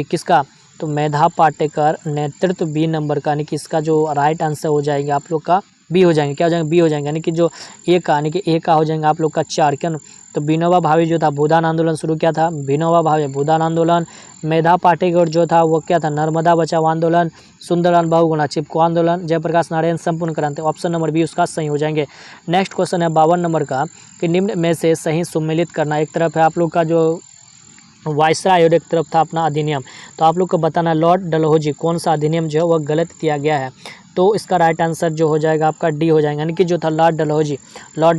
किसका, तो मेधा पाटेकर नेतृत्व बी नंबर का। यानी कि इसका जो राइट आंसर हो जाएगा आप लोग का बी हो जाएंगे। क्या हो जाएंगे, बी हो जाएंगे। यानी कि जो ए का हो जाएंगे आप लोग का 4। क्या, तो विनोबा भावे जो था भूदान आंदोलन शुरू किया था। विनोबा भावे भूदान आंदोलन। मेधा पाटेकर जो था वो क्या था, नर्मदा बचाओ आंदोलन। सुंदरलाल बहुगुणा चिपको आंदोलन। जयप्रकाश नारायण संपूर्ण क्रांति। ऑप्शन नंबर बी उसका सही हो जाएंगे। नेक्स्ट क्वेश्चन है 52 नंबर का कि निम्न में से सही सुमेलित करना। एक तरफ है आप लोग का जो वायसराय और एक तरफ था अपना अधिनियम। तो आप लोग को बताना लॉर्ड डलहौजी कौन सा अधिनियम जो है वह गलत किया गया है। तो इसका राइट आंसर जो हो जाएगा आपका डी हो जाएगा, यानी कि जो था लॉर्ड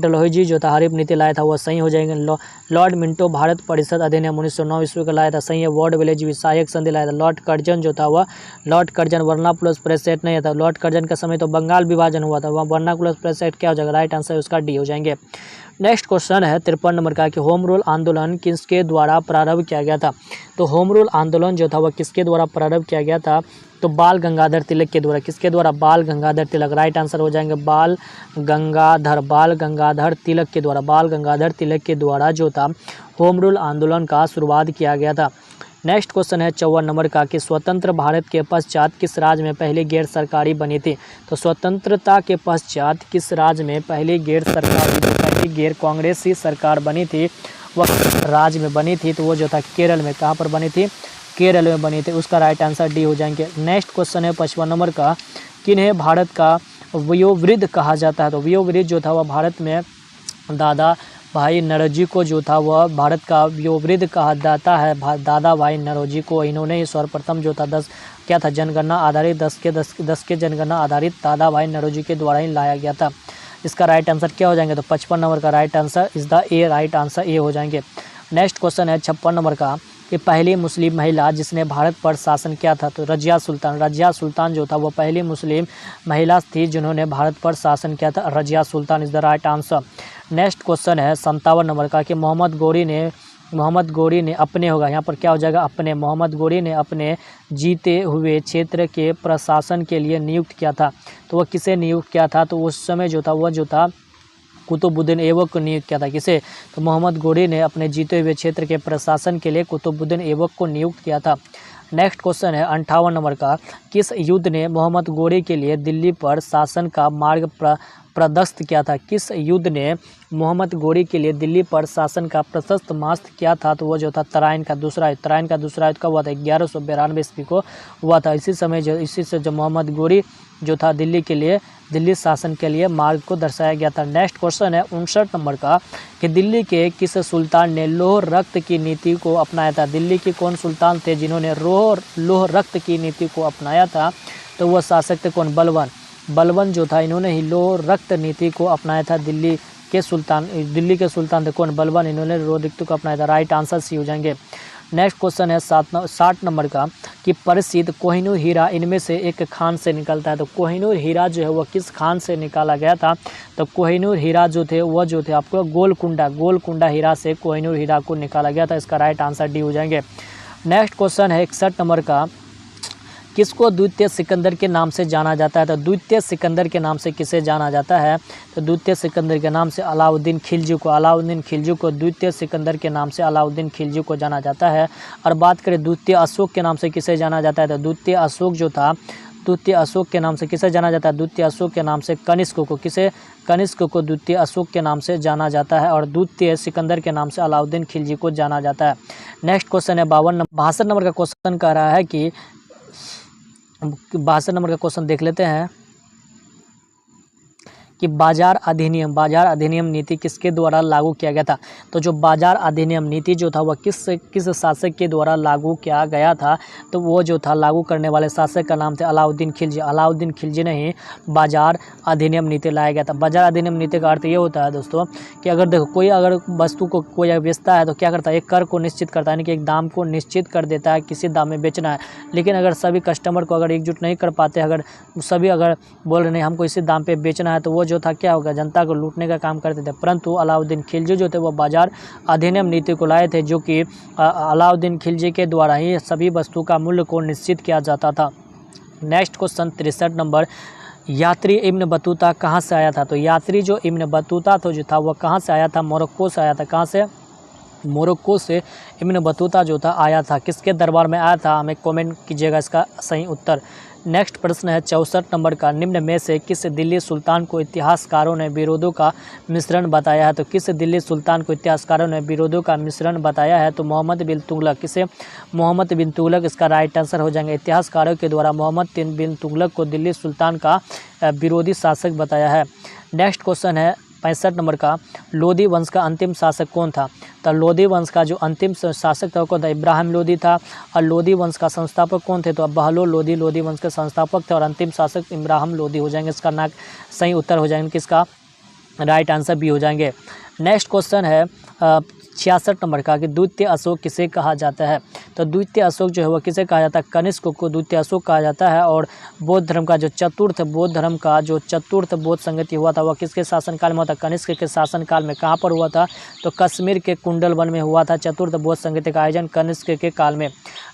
डलहौजी जो था हरित नीति लाया था वह सही हो जाएगा। लॉर्ड मिंटो भारत परिषद अधिनियम 1909 ईस्वी का लाया था, सही है। वर्ड विलेज विषायक संधि लाया था। लॉर्ड कर्जन जो था वह वर्नाकुलस प्रेसेट नहीं था। लॉर्ड कर्जन के समय तो बंगाल विभाजन हुआ था, वह वर्नाकुलस प्रेसेट क्या हो जाएगा, राइट आंसर उसका डी हो जाएंगे। नेक्स्ट क्वेश्चन है 53 नंबर का कि होम रूल आंदोलन किसके द्वारा प्रारंभ किया गया था। तो होम रूल आंदोलन जो था वह किसके द्वारा प्रारंभ किया गया था, तो बाल गंगाधर तिलक के द्वारा। किसके द्वारा, बाल गंगाधर तिलक, राइट आंसर हो जाएंगे बाल गंगाधर तिलक के द्वारा। बाल गंगाधर तिलक के द्वारा जो था होम रूल आंदोलन का शुरुआत किया गया था। नेक्स्ट क्वेश्चन है 54 नंबर का कि स्वतंत्र भारत के पश्चात किस राज्य में पहली गैर सरकारी बनी थी। तो स्वतंत्रता के पश्चात किस राज्य में पहली गैर सरकारी, पहली गैर कांग्रेसी सरकार बनी थी, वह राज्य में बनी थी, तो वो जो था केरल में। कहाँ पर बनी थी, केरल में बनी थी। उसका राइट आंसर डी हो जाएंगे। नेक्स्ट क्वेश्चन है 55 नंबर का, किन्हें भारत का वयोवृद्ध कहा जाता है। तो वयोवृद्ध जो था वह भारत में दादा भाई नौरोजी को जो था वह भारत का वयोवृद्ध कहा जाता है। दादा भाई नौरोजी को, इन्होंने ही सर्वप्रथम जो था 10 क्या था जनगणना आधारित 10 के जनगणना आधारित दादा भाई नौरोजी के द्वारा ही लाया गया था। इसका राइट आंसर क्या हो जाएंगे, तो 55 नंबर का right answer is the A, right answer A हो जाएंगे। नेक्स्ट क्वेश्चन है 56 नंबर का कि पहली मुस्लिम महिला जिसने भारत पर शासन किया था। तो रजिया सुल्तान जो था वह पहली मुस्लिम महिला थी जिन्होंने भारत पर शासन किया था। Razia Sultan is the right answer. Next question है 57 नंबर का कि मोहम्मद गोरी ने अपने होगा, यहाँ पर क्या हो जाएगा, अपने। मोहम्मद गोरी ने अपने जीते हुए क्षेत्र के प्रशासन के लिए नियुक्त किया था। तो वह किसे नियुक्त किया था, तो उस समय जो था कुतुबुद्दीन ऐबक को नियुक्त किया था। किसे, तो मोहम्मद गोरी ने अपने जीते हुए क्षेत्र के प्रशासन के लिए कुतुबुद्दीन ऐबक को नियुक्त किया था। नेक्स्ट क्वेश्चन है 58 नंबर का, किस युद्ध ने मोहम्मद गोरी के लिए दिल्ली पर शासन का मार्ग प्रशस्त किया था। किस युद्ध ने मोहम्मद गोरी के लिए दिल्ली पर शासन का प्रशस्त मार्ग किया था, तो वो जो था तराइन का दूसरा युद्ध कब हुआ था, 1192 ईस्वी को हुआ था। इसी से जो मोहम्मद गोरी जो था दिल्ली शासन के लिए मार्ग को दर्शाया गया था। नेक्स्ट क्वेश्चन है 59 नंबर का कि दिल्ली के किस सुल्तान ने लौह रक्त की नीति को अपनाया था। दिल्ली के कौन सुल्तान थे जिन्होंने लौह रक्त की नीति को अपनाया था, तो वह शासक थे कौन, बलबन जो था, इन्होंने ही लौह रक्त नीति को अपनाया था। दिल्ली के सुल्तान थे कौन, बलबन, इन्होंने लौह रक्त को अपनाया था। राइट आंसर सी हो जाएंगे। नेक्स्ट क्वेश्चन है 60 नंबर का कि प्रसिद्ध कोहिनूर हीरा इनमें से एक खान से निकलता है। तो कोहिनूर हीरा जो है वह किस खान से निकाला गया था, तो कोहिनूर हीरा जो थे आपको गोलकुंडा हीरा से कोहिनूर हीरा को निकाला गया था। इसका राइट आंसर डी हो जाएंगे। नेक्स्ट क्वेश्चन है 61 नंबर का, किसको द्वितीय सिकंदर के नाम से जाना जाता है। तो द्वितीय सिकंदर के नाम से किसे जाना जाता है, तो द्वितीय सिकंदर के नाम से अलाउद्दीन खिलजी को द्वितीय सिकंदर के नाम से अलाउद्दीन खिलजी को जाना जाता है। और बात करें द्वितीय अशोक के नाम से किसे जाना जाता है, तो द्वितीय अशोक के नाम से किसे जाना जाता है, द्वितीय अशोक के नाम से कनिष्क को द्वितीय अशोक के नाम से जाना जाता है। और द्वितीय सिकंदर के नाम से अलाउद्दीन खिलजी को जाना जाता है। नेक्स्ट क्वेश्चन है 62 नंबर का क्वेश्चन कह रहा है कि 62 नंबर का क्वेश्चन देख लेते हैं कि बाजार अधिनियम नीति किसके द्वारा लागू किया गया था। तो जो बाजार अधिनियम नीति जो था वह किस शासक के द्वारा लागू किया गया था, तो वो जो था लागू करने वाले शासक का नाम था अलाउद्दीन खिलजी ने ही बाजार अधिनियम नीति लाया गया था। बाजार अधिनियम नीति का अर्थ ये होता है दोस्तों कि अगर देखो कोई अगर वस्तु को कोई बेचता है तो क्या करता है, एक कर को निश्चित करता है, यानी कि एक दाम को निश्चित कर देता है, किसी दाम में बेचना है। लेकिन अगर सभी कस्टमर को अगर एकजुट नहीं कर पाते, अगर सभी अगर बोल रहे नहीं हमको इसी दाम पे बेचना है, तो वो जो था क्या होगा, जनता को लूटने का काम करते थे। परंतु अलाउद्दीन खिलजी जो थे वो बाजार अधिनियम नीति को लाए थे, जो कि अलाउद्दीन खिलजी के द्वारा ही सभी वस्तु का मूल्य को निश्चित किया जाता था। नेक्स्ट क्वेश्चन 63 नंबर, यात्री इब्न बतूता कहाँ से आया था। तो यात्री जो इब्न बतूता जो था वह कहाँ से आया था, मोरक्को से आया था। कहाँ से, मोरक्को से इब्न बतूता जो था आया था। किसके दरबार में आया था, हमें कमेंट कीजिएगा इसका सही उत्तर। नेक्स्ट प्रश्न है 64 नंबर का, निम्न में से किस दिल्ली सुल्तान को इतिहासकारों ने विरोधों का मिश्रण बताया है। तो किस दिल्ली सुल्तान को इतिहासकारों ने विरोधों का मिश्रण बताया है, तो मोहम्मद बिन तुगलक। किसे, मोहम्मद बिन तुगलक इसका राइट आंसर हो जाएंगे। इतिहासकारों के द्वारा मोहम्मद बिन तुगलक को दिल्ली सुल्तान का विरोधी शासक बताया है। नेक्स्ट क्वेश्चन है 65 नंबर का, लोदी वंश का अंतिम शासक कौन था? तो लोदी वंश का जो अंतिम शासक था वो कौन था? इब्राहिम लोदी था। और लोदी वंश का संस्थापक कौन थे? तो बहलोल लोदी लोदी वंश के संस्थापक थे और अंतिम शासक इब्राहिम लोदी हो जाएंगे। इसका ना सही उत्तर हो जाएंगे किसका? राइट आंसर बी हो जाएंगे। नेक्स्ट क्वेश्चन है 66 नंबर का कि द्वितीय अशोक किसे कहा जाता है? तो द्वितीय अशोक जो है वो किसे कहा जाता है? कनिष्क को द्वितीय अशोक कहा जाता है। और बौद्ध धर्म का जो चतुर्थ बौद्ध संगति हुआ था वह किसके शासनकाल में हुआ था? कनिष्क के शासनकाल में। कहाँ पर हुआ था? तो कश्मीर के कुंडल वन में हुआ था चतुर्थ बौद्ध संगति का आयोजन कनिष्क के काल में।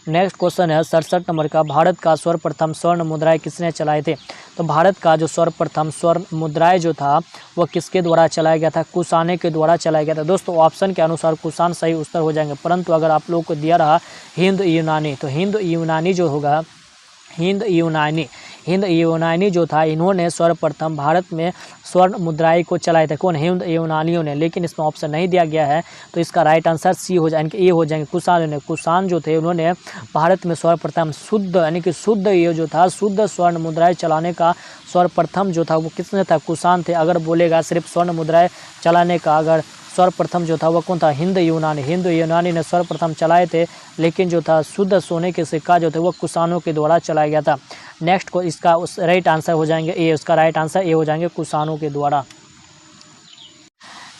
नेक्स्ट क्वेश्चन है 67 नंबर का, भारत का सर्वप्रथम स्वर्ण मुद्राएं किसने चलाए थे? तो भारत का जो सर्वप्रथम स्वर्ण मुद्राएं जो था वह किसके द्वारा चलाया गया था? कुशाने के द्वारा चलाया गया था। दोस्तों ऑप्शन के अनुसार कुशान सही उत्तर हो जाएंगे, परंतु अगर आप लोगों को दिया रहा हिंद यूनानी, तो हिंद यूनानी जो होगा, हिंद यूनानी जो था, इन्होंने सर्वप्रथम भारत में स्वर्ण मुद्राएं को चलाए थे। कौन? हिंद यूनानियों ने। लेकिन इसमें ऑप्शन नहीं दिया गया है, तो इसका राइट आंसर सी हो जाएंगे, ए हो जाएंगे। कुषाण जो थे उन्होंने भारत में सर्वप्रथम शुद्ध यानी कि शुद्ध ये जो था शुद्ध स्वर्ण मुद्राएं चलाने का सर्वप्रथम जो था वो किसने था? कुषाण थे। अगर बोलेगा सिर्फ स्वर्ण मुद्राएं चलाने का अगर सर्वप्रथम जो था वह कौन था? हिंद यूनानी ने सर्वप्रथम चलाए थे। लेकिन जो था शुद्ध सोने के सिक्का जो थे वो कुषाणों के द्वारा चलाया गया था। नेक्स्ट को इसका राइट आंसर हो जाएंगे ए, उसका राइट आंसर ए हो जाएंगे, कुषाणों के द्वारा।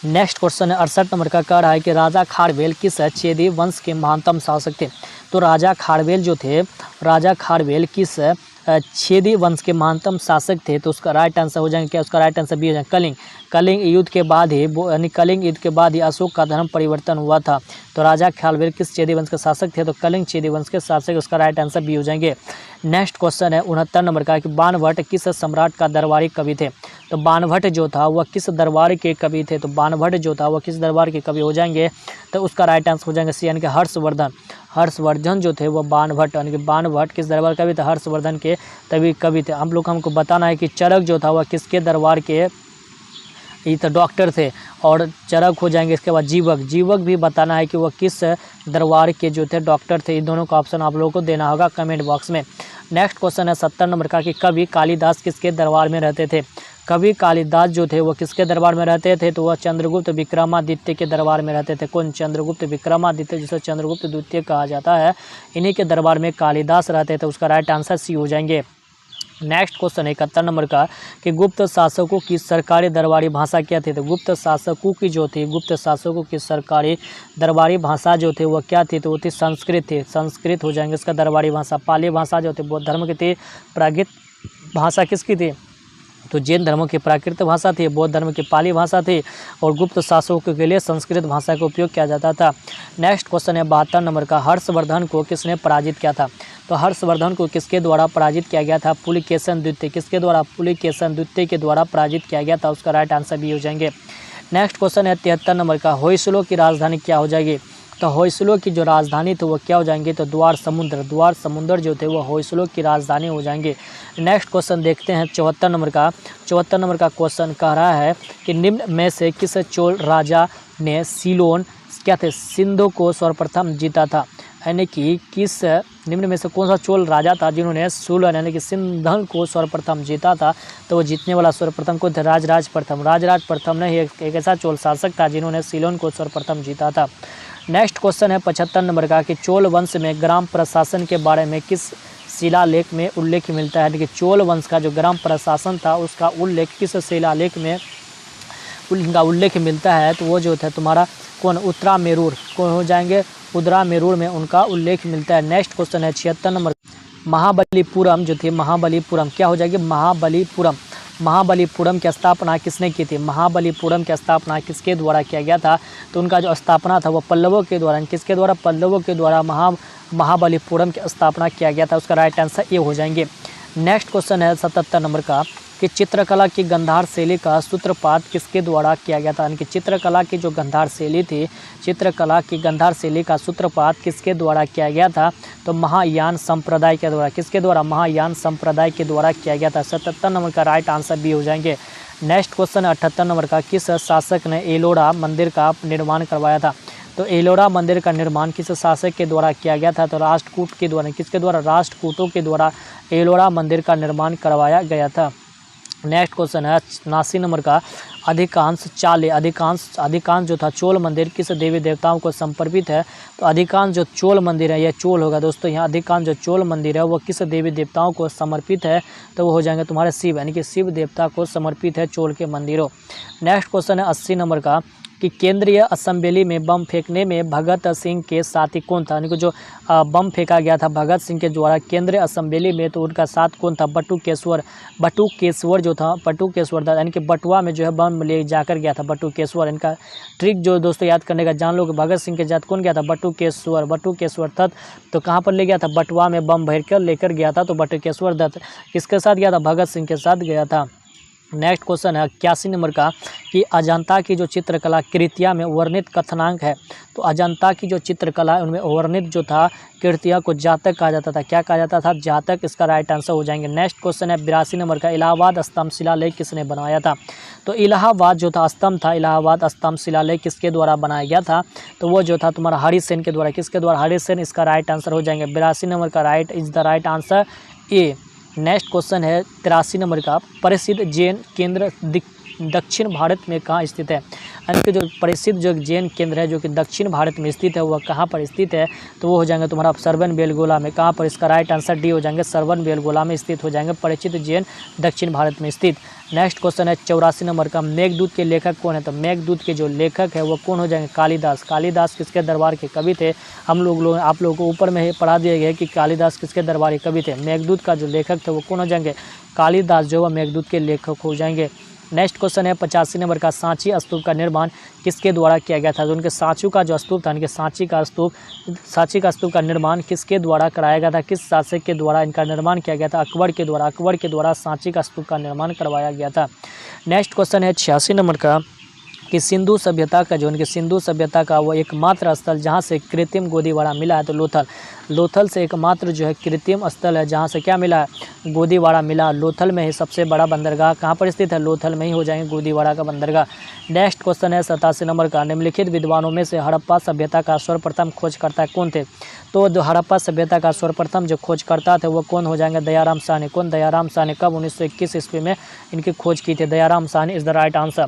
नेक्स्ट क्वेश्चन है 68 नंबर का, कह रहा है कि राजा खारवेल किस चेदी वंश के महानतम शासक थे? तो राजा खारवेल जो थे, राजा खारवेल किस छेदी वंश के महानतम शासक थे? तो उसका राइट आंसर हो जाएंगे क्या? उसका राइट आंसर बी हो जाएगा, कलिंग युद्ध के बाद ही यानी कलिंग युद्ध के बाद ही अशोक का धर्म परिवर्तन हुआ था। तो राजा खारवेल किस छेदी वंश के शासक थे? तो कलिंग छेदी वंश के शासक, उसका राइट आंसर बी हो जाएंगे। नेक्स्ट क्वेश्चन है 69 नंबर का कि बाणभट्ट किस सम्राट का दरबारी कवि थे? तो बाणभट्ट जो था वह किस दरबार के कवि थे? तो बाणभट्ट जो था वह किस दरबार के कवि हो जाएंगे? तो उसका राइट आंसर हो जाएंगे सी यानी कि हर्षवर्धन जो थे वह बाणभट्ट यानी कि बाणभट्ट किस दरबार कवि थे? हर्षवर्धन के तभी कवि थे। हम लोग हमको बताना है कि चरक जो था वह किसके दरबार के ये तो डॉक्टर थे, और चरक हो जाएंगे। इसके बाद जीवक भी बताना है कि वह किस दरबार के जो थे डॉक्टर थे। इन दोनों का ऑप्शन आप लोगों को देना होगा कमेंट बॉक्स में। नेक्स्ट क्वेश्चन है 70 नंबर का कि कवि कालिदास किसके दरबार में रहते थे? कवि कालिदास जो थे वह किसके दरबार में रहते थे? तो वह चंद्रगुप्त विक्रमादित्य के दरबार में रहते थे। कौन? चंद्रगुप्त विक्रमादित्य, जिसे चंद्रगुप्त द्वितीय कहा जाता है, इन्हीं के दरबार में कालिदास रहते थे। उसका राइट आंसर सी हो जाएंगे। नेक्स्ट क्वेश्चन है 71 नंबर का कि गुप्त शासकों की सरकारी दरबारी भाषा क्या थी? तो गुप्त शासकों की सरकारी दरबारी भाषा जो थी वह क्या थी? तो वो थी संस्कृत थी। संस्कृत हो जाएंगे इसका दरबारी भाषा। पाली भाषा जो थी बौद्ध धर्म की थी। प्राकृत भाषा किसकी थी? तो जैन धर्मों की प्राकृत भाषा थी, बौद्ध धर्म की पाली भाषा थी, और गुप्त शासकों के लिए संस्कृत भाषा का उपयोग किया जाता था। नेक्स्ट क्वेश्चन है 72 नंबर का, हर्षवर्धन को किसने पराजित किया था? तो हर्षवर्धन को किसके द्वारा पराजित किया गया था? पुलिकेशन द्वितीय। किसके द्वारा? पुलिकेशन द्वितीय के द्वारा पराजित किया गया था। उसका राइट आंसर भी हो जाएंगे। नेक्स्ट क्वेश्चन है 73 नंबर का, होयसलों की राजधानी क्या हो जाएगी? तो होयसलों की जो राजधानी थी वो क्या हो जाएंगे? तो द्वार समुद्र जो थे वो होयसलों की राजधानी हो जाएंगे। नेक्स्ट क्वेश्चन देखते हैं 74 नंबर का। 74 नंबर का क्वेश्चन कह रहा है कि निम्न में से किस चोल राजा ने सीलोन क्या थे सिंधु को सर्वप्रथम जीता था? यानी कि किस निम्न में से कौन सा चोल राजा था जिन्होंने सीलोन यानी कि सिंधन को सर्वप्रथम जीता था? तो वो जीतने वाला सर्वप्रथम कौन थे? राजराज प्रथम नहीं, एक ऐसा चोल शासक था जिन्होंने सीलोन को सर्वप्रथम जीता था। नेक्स्ट क्वेश्चन है 75 नंबर का कि चोल वंश में ग्राम प्रशासन के बारे में किस शिलालेख में उल्लेख मिलता है? कि चोल वंश का जो ग्राम प्रशासन था उसका उल्लेख किस शिलालेख में उनका उल्लेख मिलता है? तो वो जो था तुम्हारा कौन? उत्तरामेरूर कौन हो जाएंगे? उत्तरामेरूर में उनका उल्लेख मिलता है। नेक्स्ट क्वेश्चन है 76 नंबर, महाबलीपुरम जो थी, महाबलीपुरम क्या हो जाएगी? महाबलीपुरम की स्थापना किसने की थी? महाबलीपुरम की स्थापना किसके द्वारा किया गया था? तो उनका जो स्थापना था वो पल्लवों के द्वारा। किसके द्वारा? पल्लवों के द्वारा महाबलीपुरम की स्थापना किया गया था। उसका राइट आंसर ये हो जाएंगे। नेक्स्ट क्वेश्चन है 77 नंबर का कि चित्रकला की गांधार शैली का सूत्रपात किसके द्वारा किया गया था? यानी कि चित्रकला की जो गांधार शैली थी, चित्रकला की गांधार शैली का सूत्रपात किसके द्वारा किया गया था? तो महायान संप्रदाय के द्वारा। किसके द्वारा? महायान संप्रदाय के द्वारा किया गया था। 77 नंबर का राइट आंसर भी हो जाएंगे। नेक्स्ट क्वेश्चन 78 नंबर का, किस शासक ने एलोरा मंदिर का निर्माण करवाया था? तो एलोरा मंदिर का निर्माण किस शासक के द्वारा किया गया था? तो राष्ट्रकूट के द्वारा। किसके द्वारा? राष्ट्रकूटों के द्वारा एलोरा मंदिर का निर्माण करवाया गया था। नेक्स्ट क्वेश्चन है 89 नंबर का, अधिकांश चाले अधिकांश जो था चोल मंदिर किस देवी देवताओं को समर्पित है? तो अधिकांश जो चोल मंदिर है, यह चोल होगा दोस्तों, यहाँ अधिकांश जो चोल मंदिर है वो किस देवी देवताओं को समर्पित है? तो वो हो जाएंगे तुम्हारे शिव, यानी कि शिव देवता को समर्पित है चोल के मंदिरों। नेक्स्ट क्वेश्चन है 80 नंबर का कि केंद्रीय असेंबली में बम फेंकने में भगत सिंह के साथी कौन था? यानी कि जो बम फेंका गया था भगत सिंह के द्वारा केंद्रीय असेंबली में, तो उनका साथ कौन था? बटुकेश्वर जो था, बटुकेश्वर था, यानी कि बटुआ में जो है बम ले जाकर गया था बटुकेश्वर। इनका ट्रिक जो दोस्तों याद करने का जान लो कि भगत सिंह के साथ कौन गया था? बटुकेश्वर दत्त। तो कहाँ पर ले गया था? बटुआ में बम भर कर लेकर गया था, तो बटुकेश्वर दत्त किसके साथ गया था? भगत सिंह के साथ गया था। नेक्स्ट क्वेश्चन है 81 नंबर का कि अजंता की जो चित्रकला कृतियाँ में वर्णित कथनांक है, तो अजंता की जो चित्रकला है उनमें वर्णित जो था कृतियाँ को जातक कहा जाता था। क्या कहा जाता था? जातक, इसका राइट आंसर हो जाएंगे। नेक्स्ट क्वेश्चन है 82 नंबर का इलाहाबाद स्तंभ शिलालेख किसने बनाया था? तो इलाहाबाद जो था स्तंभ था, इलाहाबाद स्तंभ शिलालेख किसके द्वारा बनाया गया था? तो वो जो था तुम्हारा हरिसेन के द्वारा। किसके द्वारा? हरिसेन, इसका राइट आंसर हो जाएंगे। 82 नंबर का right is the right answer A. Next question है 83 नंबर का प्रसिद्ध जैन केंद्र दक्षिण भारत में कहाँ स्थित है? यानी कि जो प्रसिद्ध जो जैन केंद्र है जो कि दक्षिण भारत में स्थित है वह कहाँ पर स्थित है? तो वो हो जाएंगे तुम्हारा सरवन बेलगोला में। कहाँ पर? इसका राइट आंसर डी हो जाएंगे, सरवन बेलगोला में स्थित हो जाएंगे प्रसिद्ध जैन दक्षिण भारत में स्थित। नेक्स्ट क्वेश्चन है 84 नंबर का मेघदूत के लेखक कौन है? तो मेघदूत के जो लेखक है वो कौन हो जाएंगे? कालिदास। कालिदास किसके दरबार के कवि थे? आप लोगों को ऊपर में ही पढ़ा दिया गया है कि कालिदास किसके दरबार के कवि थे। मेघदूत का जो लेखक थे वो कौन हो जाएंगे? कालिदास जो है मेघदूत के लेखक हो जाएंगे। नेक्स्ट क्वेश्चन है 85 नंबर का सांची स्तूप का निर्माण किसके द्वारा किया गया था? तो उनके सांची का जो स्तूप था, इनके सांची का स्तूप का निर्माण किसके द्वारा कराया गया था? किस शासक के द्वारा इनका निर्माण किया गया था? अकबर के द्वारा। अकबर के द्वारा सांची का स्तूप का निर्माण करवाया गया था। नेक्स्ट क्वेश्चन है 86 नंबर का कि सिंधु सभ्यता का जो उनके सिंधु सभ्यता का वो एकमात्र स्थल जहाँ से कृत्रिम गोदीवाड़ा मिला है, तो लोथल से एकमात्र जो है कृत्रिम स्थल है जहाँ से क्या मिला है? गोदीवाड़ा मिला। लोथल में ही सबसे बड़ा बंदरगाह कहाँ पर स्थित है? लोथल में ही हो जाएंगे गोदीवाड़ा का बंदरगाह। नेक्स्ट क्वेश्चन है 87 नंबर का निम्नलिखित विद्वानों में से हड़प्पा सभ्यता का सर्वप्रथम खोजकर्ता कौन थे? तो जो हड़प्पा सभ्यता का सर्वप्रथम जो खोजकर्ता थे वो कौन हो जाएंगे? दयाराम साहनी। कौन? दयाराम साहनी। कब? 1921 ईस्वी में इनकी खोज की थी। Dayaram Sahni is the right answer.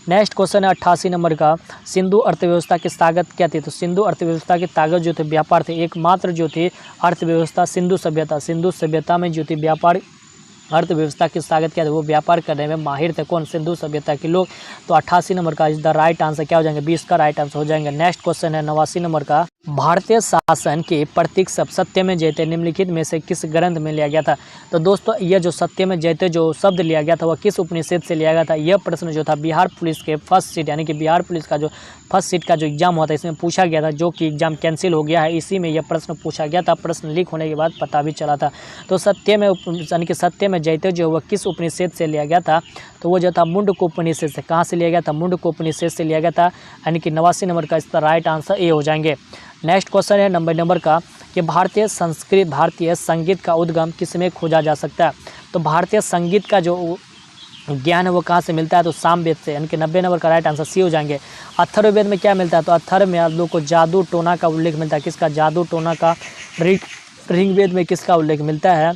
Next question है 88 नंबर का सिंधु अर्थव्यवस्था की ताकत क्या थी? तो सिंधु अर्थव्यवस्था की ताकत जो थे व्यापार थे। एकमात्र जो थी अर्थव्यवस्था सिंधु सभ्यता में जो थी व्यापार अर्थव्यवस्था की ताकत क्या थी? वो व्यापार करने में माहिर थे। कौन? सिंधु सभ्यता के लोग। तो 88 नंबर का इज द राइट आंसर क्या हो जाएंगे? 20 का राइट आंसर हो जाएंगे। नेक्स्ट क्वेश्चन है 89 नंबर का भारतीय शासन के प्रतीक शब्द सत्यमेव जयते निम्नलिखित में से किस ग्रंथ में लिया गया था? तो दोस्तों यह जो सत्यमेव जयते जो शब्द लिया गया था वह किस उपनिषद से लिया गया था? यह प्रश्न जो था बिहार पुलिस के फर्स्ट सीट यानी कि बिहार पुलिस का जो फर्स्ट सीट का जो एग्जाम हुआ था इसमें पूछा गया था, जो कि एग्जाम कैंसिल हो गया है। इसी में यह प्रश्न पूछा गया था। प्रश्न लीक होने के बाद पता भी चला था। तो सत्यमेव जयते जो वह किस उपनिषद से लिया गया था? तो वो जो था मुंडकोपनिषद से। कहाँ से लिया गया था? मुंडकोपनिषद से लिया गया था, यानी कि 89 नंबर का इसका राइट आंसर ए हो जाएंगे। नेक्स्ट क्वेश्चन है 90 नंबर का कि भारतीय संगीत का उद्गम किसमें खोजा जा सकता है? तो भारतीय संगीत का जो ज्ञान है वो कहाँ से मिलता है? तो सामवेद से, यानी कि 90 नंबर का राइट आंसर सी हो जाएंगे। अथर्ववेद में क्या मिलता है? तो अथर्व में आप लोग को जादू टोना का उल्लेख मिलता है। किसका? जादू टोना का। ऋग्वेद में किसका उल्लेख मिलता है?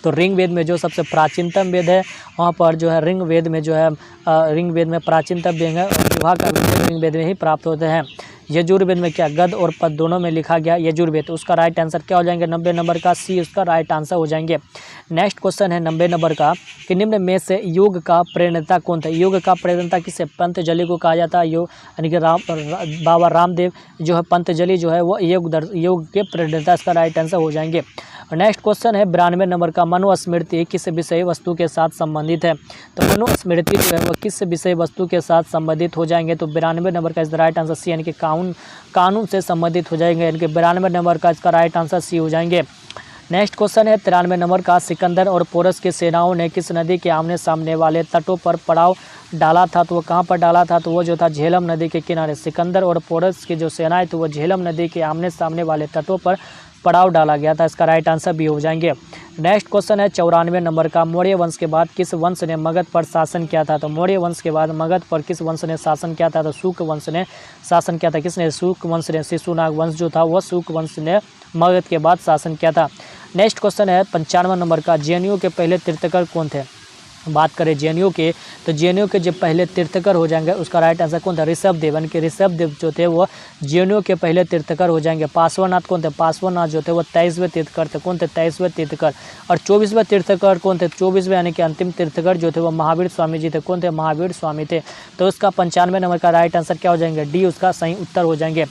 तो ऋग्वेद में जो सबसे प्राचीनतम वेद है वहाँ पर जो है ऋग्वेद में प्राचीनतम वेद है और विवाह का ऋग्वेद में ही प्राप्त होते हैं। यजुर्वेद में क्या? गद और पद दोनों में लिखा गया यजुर्वेद। उसका राइट आंसर क्या हो जाएंगे? 90 नंबर का सी उसका राइट आंसर हो जाएंगे। नेक्स्ट क्वेश्चन है 90 नंबर का कि निम्न में से योग का प्रेरणा कौन था? योग का प्रेरणा किसे? पतंजलि को कहा जाता है। योग यानी कि बाबा रामदेव जो है पतंजलि जो है वो योग के प्रेरणा, इसका राइट आंसर हो जाएंगे। नेक्स्ट क्वेश्चन है 92 नंबर का मनुस्मृति किस विषय वस्तु के साथ संबंधित है? तो मनुस्मृति जो है वो किस विषय वस्तु के साथ संबंधित हो जाएंगे? तो 92 नंबर का इसका राइट आंसर सी, यानी कि कानून से संबंधित हो जाएंगे, यानी कि 92 नंबर का इसका राइट आंसर सी हो जाएंगे। नेक्स्ट क्वेश्चन है 93 नंबर का सिकंदर और पोरस की सेनाओं ने किस नदी के आमने सामने वाले तटों पर पड़ाव डाला था? तो वो कहाँ पर डाला था? तो वो जो था झेलम नदी के किनारे। सिकंदर और पोरस की जो सेनाएं थी वो झेलम नदी के आमने सामने वाले तटों पर पड़ाव डाला गया था। इसका राइट आंसर भी हो जाएंगे। नेक्स्ट क्वेश्चन है 94 नंबर का मौर्य वंश के बाद किस वंश ने मगध पर शासन किया था? तो मौर्य वंश के बाद मगध पर किस वंश ने शासन किया था? तो शुक वंश ने शासन किया था। किसने? शुक वंश ने। शिशुनाग वंश जो था वह शुक वंश ने मगध के बाद शासन किया था। नेक्स्ट क्वेश्चन है 95 नंबर का जेएनयू के पहले तीर्थंकर कौन थे? बात करें जेएनयू के, तो जेएनयू के जो पहले तीर्थकर हो जाएंगे उसका राइट आंसर कौन था, ऋषभदेव। यानी कि ऋषभदेव जो थे वो जेएनयू के पहले तीर्थकर हो जाएंगे। पार्श्वनाथ कौन थे, पार्श्वनाथ जो थे वो 23वें तीर्थकर थे। कौन थे, 23वें तीर्थकर। और 24वें तीर्थकर कौन थे, 24वें यानी कि अंतिम तीर्थकर जो थे वो महावीर स्वामी जी थे। कौन थे, महावीर स्वामी थे। तो उसका 95 नंबर का राइट आंसर क्या हो जाएंगे, डी उसका सही उत्तर हो जाएंगे।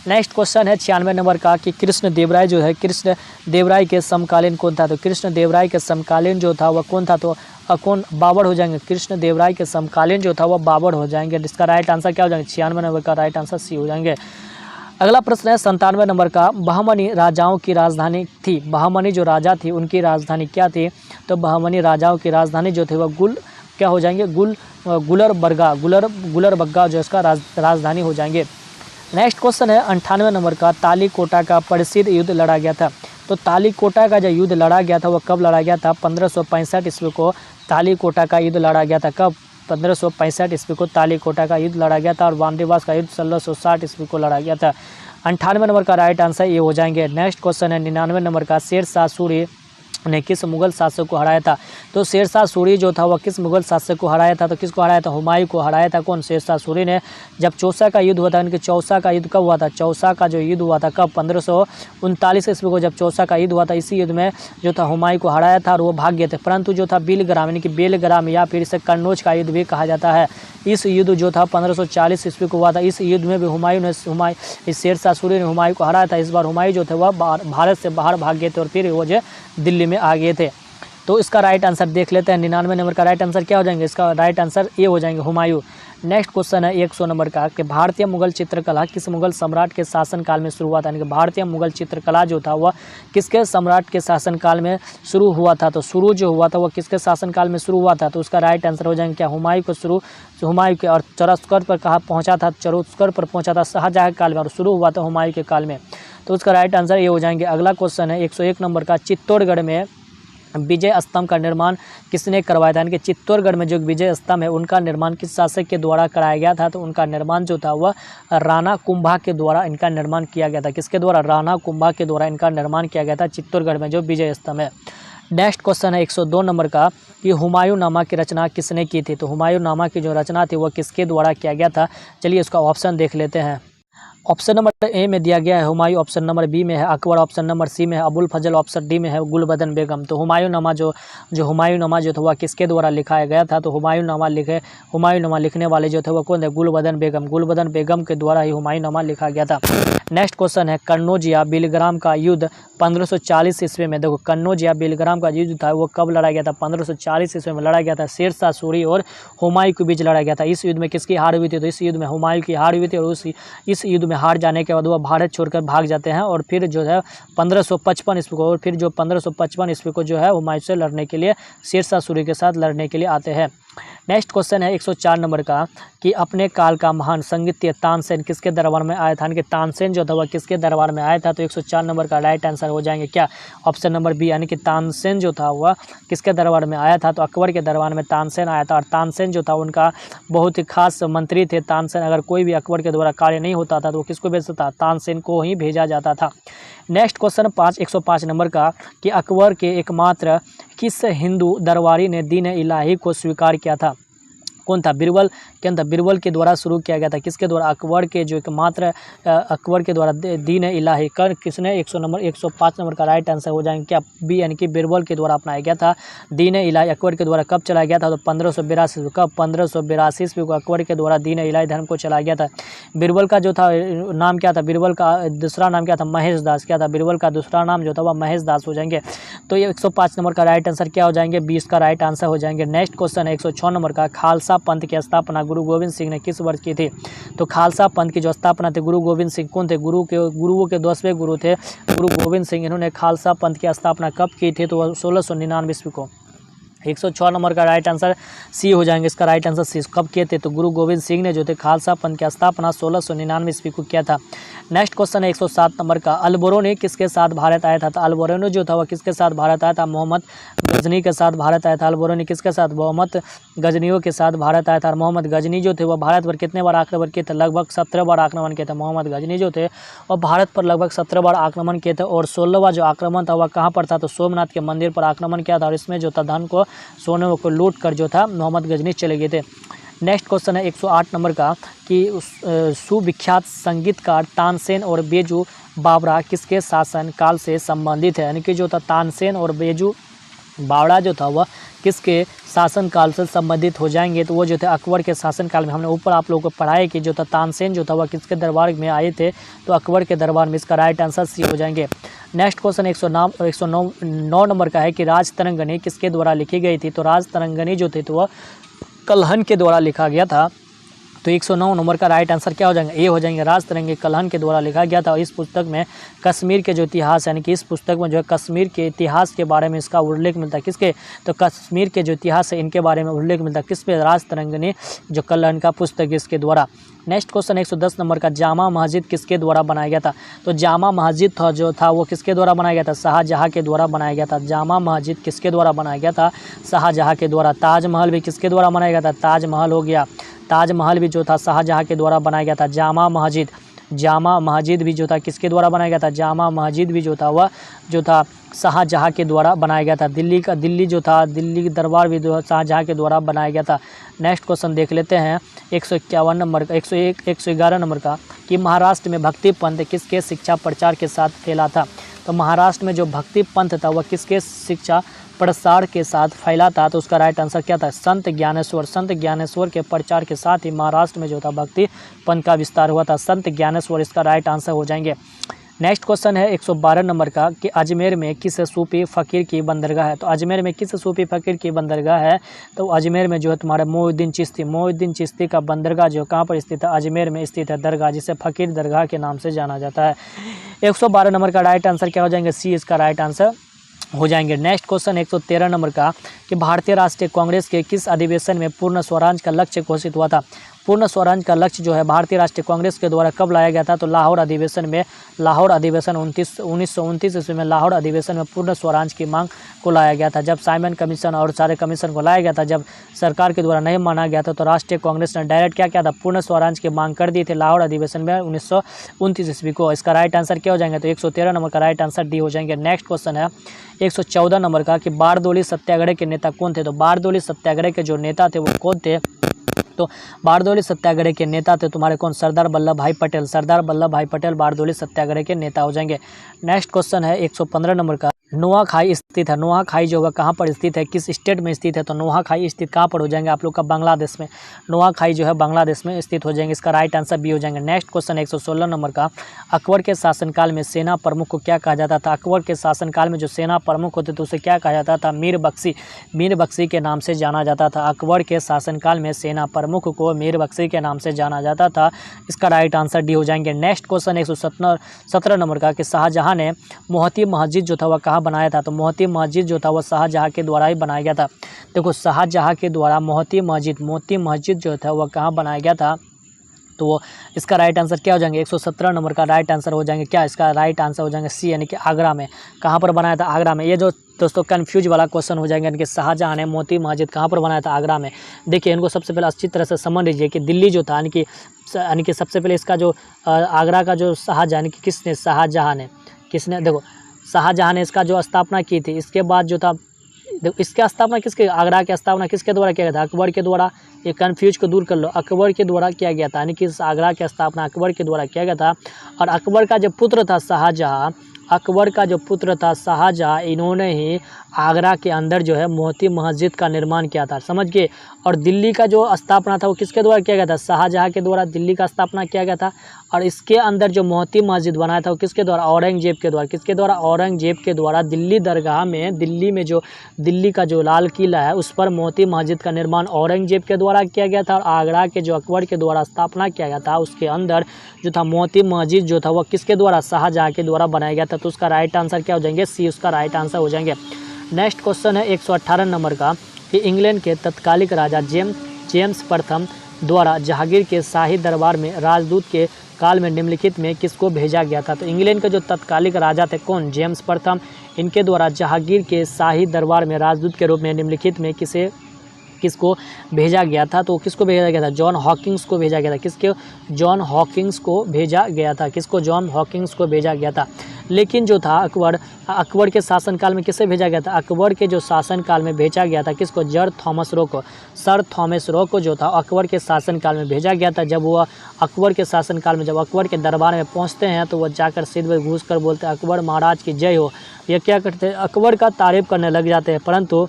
नेक्स्ट क्वेश्चन है 96 नंबर का कि कृष्ण देव राय जो है, कृष्ण देव राय के समकालीन कौन था। तो कृष्ण देव राय के समकालीन जो था वह कौन था, तो कौन, बाबर हो जाएंगे। कृष्ण देव राय के समकालीन जो था वह बाबर हो जाएंगे। इसका राइट आंसर क्या हो जाएंगे, 96 नंबर का राइट आंसर सी हो जाएंगे। अगला प्रश्न है 97 नंबर का, बहमनी राजाओं की राजधानी थी। बहमनी जो राजा थी उनकी राजधानी क्या थी, तो बहमनी राजाओं की राजधानी जो थे वह क्या हो जाएंगे, गुलरबग्गा जो इसका राजधानी हो जाएंगे। नेक्स्ट क्वेश्चन है 98 नंबर का, तालीकोटा का प्रसिद्ध युद्ध लड़ा गया था। तो तालीकोटा का जो युद्ध लड़ा गया था वह कब लड़ा गया था, 1565 ईस्वी को तालीकोटा का युद्ध लड़ा गया था। कब, 1565 ईस्वी को तालीकोटा का युद्ध लड़ा गया था। और वामदेवास का युद्ध 1660 ईस्वी को लड़ा गया था। 98 नंबर का राइट आंसर ये हो जाएंगे। नेक्स्ट क्वेश्चन है 99 नंबर का, शेरशाह सूरी ने किस मुगल शासक को हराया था। तो शेरशाह सूरी जो था वह किस मुगल शासक को हराया था, तो किसको हराया था, हुमायूं को हराया था। कौन, शेरशाह सूरी ने। जब चौसा का युद्ध हुआ था, इनके चौसा का युद्ध कब हुआ था, चौसा का जो युद्ध हुआ था कब, 1539 ईस्वी को जब चौसा का युद्ध हुआ था। इसी युद्ध में जो था हुमायूं को हराया था और वो भाग गए थे। परंतु जो था बेलग्राम यानी कि बेलग्राम या फिर इसे कन्नौज का युद्ध भी कहा जाता है, इस युद्ध जो था 1540 ईस्वी को हुआ था। इस युद्ध में भी शेरशाह सूरी ने हुमायूं को हराया था। इस बार हुमायूं जो थे वह भारत से बाहर भाग गए थे और फिर वो जो दिल्ली में आ गए थे। तो इसका राइट आंसर देख लेते हैं। 99 नंबर का राइट आंसर क्या हो जाएंगे, इसका राइट आंसर ये हो जाएंगे, हुमायूं। नेक्स्ट क्वेश्चन है 100 नंबर का, कि भारतीय मुगल चित्रकला किस मुगल सम्राट के शासनकाल में शुरू हुआ था। यानी कि भारतीय मुगल चित्रकला जो था वह किसके सम्राट के शासनकाल में शुरू हुआ था। तो शुरू जो हुआ था वह किसके शासनकाल में शुरू हुआ था, तो उसका राइट आंसर हो जाएंगे क्या, हुमायूं को। हुमायूं के, और चरस्कर पर कहाँ पहुँचा था, चरस्कर पर पहुँचा था शाहजहाँ के काल में, और शुरू हुआ था हुमायूं के काल में। तो उसका राइट आंसर ये हो जाएंगे। अगला क्वेश्चन है 101 नंबर का, चित्तौड़गढ़ में विजय स्तंभ का निर्माण किसने करवाया था। यानी कि चित्तौड़गढ़ में जो विजय स्तंभ है उनका निर्माण किस शासक के द्वारा कराया गया था, तो उनका निर्माण जो था वह राणा कुंभा के द्वारा इनका निर्माण किया गया था। किसके द्वारा, राणा कुंभा के द्वारा इनका निर्माण किया गया था चित्तौड़गढ़ में जो विजय स्तंभ है। नेक्स्ट क्वेश्चन है 102 नंबर का, कि हुमायूंनामा की रचना किसने की थी। तो हुमायूंनामा की जो रचना थी वह किसके द्वारा किया गया था। चलिए इसका ऑप्शन देख लेते हैं। ऑप्शन नंबर ए में दिया गया है हुमायूं, ऑप्शन नंबर बी में है अकबर, ऑप्शन नंबर सी में है अबुल फजल, ऑप्शन डी में है गुलबदन बेगम। तो हुमायूंनामा जो हुमायूंनामा जो था वह किसके द्वारा लिखाया गया था, तो हुमायूंनामा लिखने वाले जो थे वह कौन थे, गुलबदन बेगम। गुलबदन बेगम के द्वारा ही हुमायूंनामा लिखा गया था। नेक्स्ट क्वेश्चन है कन्नौज या बेलग्राम का युद्ध 1540 ईस्वी में, देखो कन्नौज या बेलग्राम का युद्ध था वो कब लड़ा गया था, 1540 ईस्वी में लड़ा गया था। शेरशाह सूरी और हुमायूं के बीच लड़ा गया था। इस युद्ध में किसकी हार हुई थी, तो इस युद्ध में हुमायूं की हार हुई थी। और इस युद्ध में हार जाने के बाद वह भारत छोड़कर भाग जाते हैं और फिर जो है 1555 ईस्वी को, और फिर जो 1555 ईस्वी को जो है हुमायूं से लड़ने के लिए, शेरशाह सूरी के साथ लड़ने के लिए आते हैं। नेक्स्ट क्वेश्चन है 104 नंबर का, कि अपने काल का महान संगीतज्ञ तानसेन किसके दरबार में आया था। यानी कि तानसेन जो था वह किसके दरबार में आया था, तो 104 नंबर का राइट आंसर हो जाएंगे क्या, ऑप्शन नंबर बी। यानी कि तानसेन जो था वह किसके दरबार में आया था, तो अकबर के दरबार में तानसेन आया था। और तानसेन जो था उनका बहुत ही खास मंत्री थे। तानसेन, अगर कोई भी अकबर के द्वारा कार्य नहीं होता था तो वो किसको भेजता था, तानसेन को ही भेजा जाता था। नेक्स्ट क्वेश्चन 105 नंबर का, कि अकबर के एकमात्र किस हिंदू दरबारी ने दीन इलाही को स्वीकार किया था। कौन था, बीरबल के अंदर बीरबल के द्वारा शुरू किया गया था। किसके द्वारा, अकबर के जो एकमात्र अकबर के द्वारा दीन इलाही कर किसने, 105 नंबर का राइट आंसर हो जाएंगे क्या, बी, यानी कि बीरबल के द्वारा अपनाया गया था। दीन इलाही अकबर के द्वारा कब चलाया गया था, तो 1582 कब, 1582 ईस्वी को अकबर के द्वारा दीन इलाही धर्म को चलाया गया था। बीरबल का जो था नाम क्या था, बीरबल का दूसरा नाम क्या था, महेश दास। क्या था, बीरबल का दूसरा नाम जो था वह महेश दास हो जाएंगे। तो ये 105 नंबर का राइट आंसर क्या हो जाएंगे, 20 का राइट आंसर हो जाएंगे। नेक्स्ट क्वेश्चन है 106 नंबर का, खालसा पंथ की स्थापना गुरु गोविंद सिंह ने किस वर्ष की थी। तो खालसा पंथ की जो स्थापना थी गुरु गोविंद सिंह, कौन थे, गुरुओं के 10वें गुरु थे गुरु गोविंद सिंह। इन्होंने खालसा पंथ की स्थापना कब की थी, तो 1699 ईस्वी को। 106 नंबर का राइट आंसर सी हो जाएंगे। इसका राइट आंसर सी कब किए थे, तो गुरु गोविंद सिंह ने जो थे खालसा पंथ की स्थापना 1699 ईस्वी को किया था। नेक्स्ट क्वेश्चन है 107 नंबर का, अलबरूनी किसके साथ भारत आया था। तो अलबरूनी जो था वह किसके साथ भारत आया था, मोहम्मद गजनी के साथ भारत आया था। अलबरूनी किसके साथ, मोहम्मद गजनियों के साथ भारत आया था। और मोहम्मद गजनी जो थे वह भारत पर कितने बार आक्रमण किए थे, लगभग 17 बार आक्रमण किए थे। मोहम्मद गजनी जो थे वह भारत पर लगभग 17 बार आक्रमण किए थे। और 16वां जो आक्रमण था वह कहाँ पर था, तो सोमनाथ के मंदिर पर आक्रमण किया था। और इसमें जो था धन को सोने को लूट कर जो था मोहम्मद गजनी चले गए थे। नेक्स्ट क्वेश्चन है 108 नंबर का कि सुविख्यात संगीतकार तानसेन और बेजू बावरा किसके शासन काल से संबंधित है, यानी कि जो था तानसेन और बेजू बावरा जो था वह किसके शासनकाल से संबंधित हो जाएंगे, तो वो जो थे अकबर के शासनकाल में। हमने ऊपर आप लोगों को पढ़ाया कि जो था तानसेन जो था वह किसके दरबार में आए थे, तो अकबर के दरबार में। इसका राइट आंसर सी हो जाएंगे। नेक्स्ट क्वेश्चन 109 नंबर का है कि राज तरंगनी किसके द्वारा लिखी गई थी, तो राज तरंगनी जो थी तो वह कल्हन के द्वारा लिखा गया था। तो 109 नंबर का राइट आंसर क्या हो जाएंगे, ए हो जाएंगे। राज तरंगी कल्हन के द्वारा लिखा गया था। और इस पुस्तक में कश्मीर के जो इतिहास यानी कि इस पुस्तक में जो है कश्मीर के इतिहास के बारे में इसका उल्लेख मिलता है। किसके, तो कश्मीर के जो इतिहास है इनके बारे में उल्लेख मिलता है किस पे, राज तरंगी जो कल्हन का पुस्तक इसके द्वारा। नेक्स्ट क्वेश्चन 110 नंबर का जामा मस्जिद किसके द्वारा बनाया गया था, तो जामा मस्जिद जो था वो किसके द्वारा बनाया गया था, शाहजहाँ के द्वारा बनाया गया था। जामा मस्जिद किसके द्वारा बनाया गया था, शाहजहाँ के द्वारा। ताजमहल भी किसके द्वारा बनाया गया था, ताजमहल हो गया, ताजमहल भी जो था शाहजहाँ के द्वारा बनाया गया था। जामा मस्जिद भी जो था किसके द्वारा बनाया गया था, जामा मस्जिद भी जो था वह जो था शाहजहाँ के द्वारा बनाया गया था। दिल्ली जो था दिल्ली दरबार भी जो शाहजहाँ के द्वारा बनाया गया था। नेक्स्ट क्वेश्चन देख लेते हैं 151 नंबर का 111 नंबर का कि महाराष्ट्र में भक्ति पंथ किसके शिक्षा प्रचार के साथ फैला था, तो महाराष्ट्र में जो भक्ति पंथ था वह किसके शिक्षा प्रसार के साथ फैला था, तो उसका राइट आंसर क्या था, संत ज्ञानेश्वर के प्रचार के साथ ही महाराष्ट्र में जो था भक्ति पंथ का विस्तार हुआ था। संत ज्ञानेश्वर इसका राइट आंसर हो जाएंगे। नेक्स्ट क्वेश्चन है 112 नंबर का कि अजमेर में किस सूफी फ़कीर की बंदरगाह है, तो अजमेर में किस सूफी फ़कीर की बंदरगाह है, तो अजमेर में जो है तुम्हारा मोइनुद्दीन चिश्ती का बंदरगाह जो कहाँ पर स्थित है, अजमेर में स्थित है दरगाह, जिसे फ़कीर दरगाह के नाम से जाना जाता है। 112 नंबर का राइट आंसर क्या हो जाएंगे, सी इसका राइट आंसर हो जाएंगे। नेक्स्ट क्वेश्चन 113 नंबर का कि भारतीय राष्ट्रीय कांग्रेस के किस अधिवेशन में पूर्ण स्वराज का लक्ष्य घोषित हुआ था। पूर्ण स्वराज का लक्ष्य जो है भारतीय राष्ट्रीय कांग्रेस के द्वारा कब लाया गया था, तो लाहौर अधिवेशन 1929 ईस्वी में लाहौर अधिवेशन में पूर्ण स्वराज की मांग को लाया गया था। जब साइमन कमीशन और सारे कमीशन को लाया गया था, जब सरकार के द्वारा नहीं माना गया था, तो राष्ट्रीय कांग्रेस ने डायरेक्ट क्या किया था, पूर्ण स्वराज की मांग कर दी थी लाहौर अधिवेशन में 1929 ईस्वी को। इसका राइट आंसर क्या हो जाएंगे, तो 113 नंबर का राइट आंसर डी हो जाएंगे। नेक्स्ट क्वेश्चन है 114 नंबर का कि बारदोली सत्याग्रह के नेता कौन थे, तो बारदोली सत्याग्रह के जो नेता थे वो कौन थे, तो बारदोली सत्याग्रह के नेता थे तुम्हारे कौन, सरदार वल्लभ भाई पटेल बारदोली सत्याग्रह के नेता हो जाएंगे। नेक्स्ट क्वेश्चन है 115 नंबर का नोआखाई स्थित है, नोआखाई जो है कहाँ पर स्थित है, किस स्टेट में स्थित है, तो नोआखाई स्थित कहाँ पर हो जाएंगे आप लोग का, बांग्लादेश में। नोआखाई जो है बांग्लादेश में स्थित हो जाएंगे, इसका राइट आंसर बी हो जाएंगे। नेक्स्ट क्वेश्चन 116 नंबर का अकबर के शासनकाल में सेना प्रमुख को क्या कहा जाता था, अकबर के शासनकाल में जो सेना प्रमुख होते थे उसे क्या कहा जाता था, मीर बख्शी के नाम से जाना जाता था। अकबर के शासनकाल में सेना प्रमुख को मीर बख्शी के नाम से जाना जाता था, इसका राइट आंसर डी हो जाएंगे। नेक्स्ट क्वेश्चन 117 नंबर का कि शाहजहाँ ने मोहती मस्जिद जो था वह कहाँ बनाया था, तो मोती मस्जिद जो था वह शाहजहाँ के द्वारा ही बनाया गया था। देखो शाहजहाँ के द्वारा मोती मस्जिद जो था वह कहाँ बनाया गया था, तो वो इसका राइट आंसर क्या हो जाएंगे, 117 नंबर का राइट आंसर हो जाएंगे क्या, इसका राइट आंसर हो जाएंगे सी, यानी कि आगरा में। कहाँ पर बनाया था, आगरा में। ये जो दोस्तों कन्फ्यूज वाला क्वेश्चन हो जाएंगे, यानी कि शाहजहाँ ने मोती मस्जिद कहाँ पर बनाया था, आगरा में। देखिए इनको सबसे पहले अच्छी तरह से समझ लीजिए कि दिल्ली जो था यानी कि सबसे पहले इसका जो आगरा का जो शाहजहाँ यानी कि किसने, किसने देखो शाहजहाँ ने इसका जो स्थापना की थी, इसके बाद जो था इसकी स्थापना किसके, आगरा की स्थापना किसके द्वारा किया गया था, अकबर के द्वारा। ये कन्फ्यूज को दूर कर लो, अकबर के द्वारा किया गया था, यानी कि इस आगरा की स्थापना अकबर के द्वारा किया गया था। और अकबर का जो पुत्र था शाहजहाँ, इन्होंने ही आगरा के अंदर जो है मोती मस्जिद का निर्माण किया था, समझ गए। और दिल्ली का जो स्थापना था वो किसके द्वारा किया गया था, शाहजहाँ के द्वारा दिल्ली का स्थापना किया गया था। और इसके अंदर जो मोती मस्जिद बनाया था वो किसके द्वारा, औरंगजेब के द्वारा। किसके द्वारा, औरंगजेब के द्वारा दिल्ली दरगाह में, दिल्ली में जो दिल्ली का जो लाल किला है उस पर मोती मस्जिद का निर्माण औरंगजेब के द्वारा किया गया था। और आगरा के जो अकबर के द्वारा स्थापना किया गया था उसके अंदर जो था मोती मस्जिद जो था वह किसके द्वारा, शाहजहाँ के द्वारा बनाया गया था। तो उसका राइट आंसर क्या हो जाएंगे, सी उसका राइट आंसर हो जाएंगे। नेक्स्ट क्वेश्चन है 118 नंबर का कि इंग्लैंड के तत्कालिक राजा जेम्स प्रथम द्वारा जहांगीर के शाही दरबार में राजदूत के काल में निम्नलिखित में किसको भेजा गया था, तो इंग्लैंड के जो तत्कालिक राजा थे कौन, जेम्स प्रथम, इनके द्वारा जहांगीर के शाही दरबार में राजदूत के रूप में निम्नलिखित में किसको भेजा गया था, तो किसको भेजा गया था, जॉन हॉकिंस को भेजा गया था। किसके, जॉन हॉकिंस को भेजा गया था, किसको, जॉन हॉकिंस को भेजा गया था। लेकिन जो था अकबर के शासनकाल में किसे भेजा गया था? अकबर के जो शासनकाल में भेजा गया था किसको? सर थॉमस रो को जो था अकबर के शासनकाल में भेजा गया था। जब वह अकबर के शासनकाल में जब अकबर के दरबार में पहुंचते हैं तो वह जाकर सिर में घूस कर बोलते हैं अकबर महाराज की जय हो। ये क्या करते हैं? अकबर का तारीफ करने लग जाते हैं, परंतु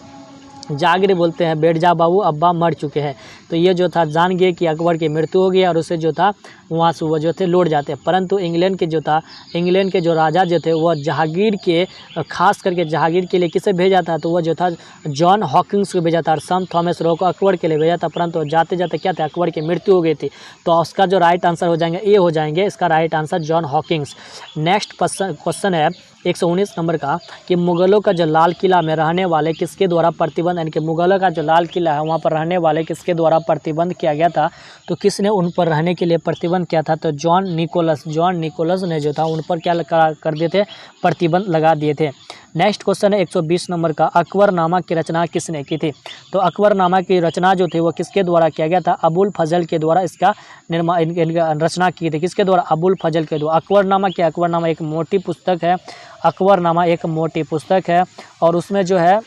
जागीर बोलते हैं बैठ जा बाबू, अब्बा मर चुके हैं। तो ये जो था जान गए कि अकबर की मृत्यु हो गई और उसे जो था वहाँ से वो जो थे लौट जाते हैं। परंतु इंग्लैंड के जो राजा जो थे वह जहांगीर के खास करके जहांगीर के लिए किसे भेजा था? तो वह जो था जॉन हॉकिंस को भेजा था और सर थॉमस रो को अकबर के लिए भेजा था। परंतु जाते जाते क्या था? अकबर की मृत्यु हो गई थी। तो उसका जो राइट आंसर हो जाएंगे ए हो जाएंगे, इसका right answer John Hawkins. Next question है 119 नंबर का कि मुगलों का जो लाल किला में रहने वाले किसके द्वारा प्रतिबंध, यानी कि मुगलों का जो लाल किला है वहाँ पर रहने वाले किसके द्वारा प्रतिबंध किया गया था? तो किसने उन पर रहने के लिए प्रतिबंध किया था? तो जॉन निकोलस ने जो था उन पर क्या कर दिए थे? प्रतिबंध लगा दिए थे। नेक्स्ट क्वेश्चन है 120 नंबर का, अकबरनामा की रचना किसने की थी? तो अकबरनामा की रचना जो थी वो किसके द्वारा किया गया था? अबुल फजल के द्वारा इसका रचना की थी। किसके द्वारा? अबुल फजल के द्वारा। अकबरनामा एक मोटी पुस्तक है। अकबरनामा एक मोटी पुस्तक है और उसमें जो है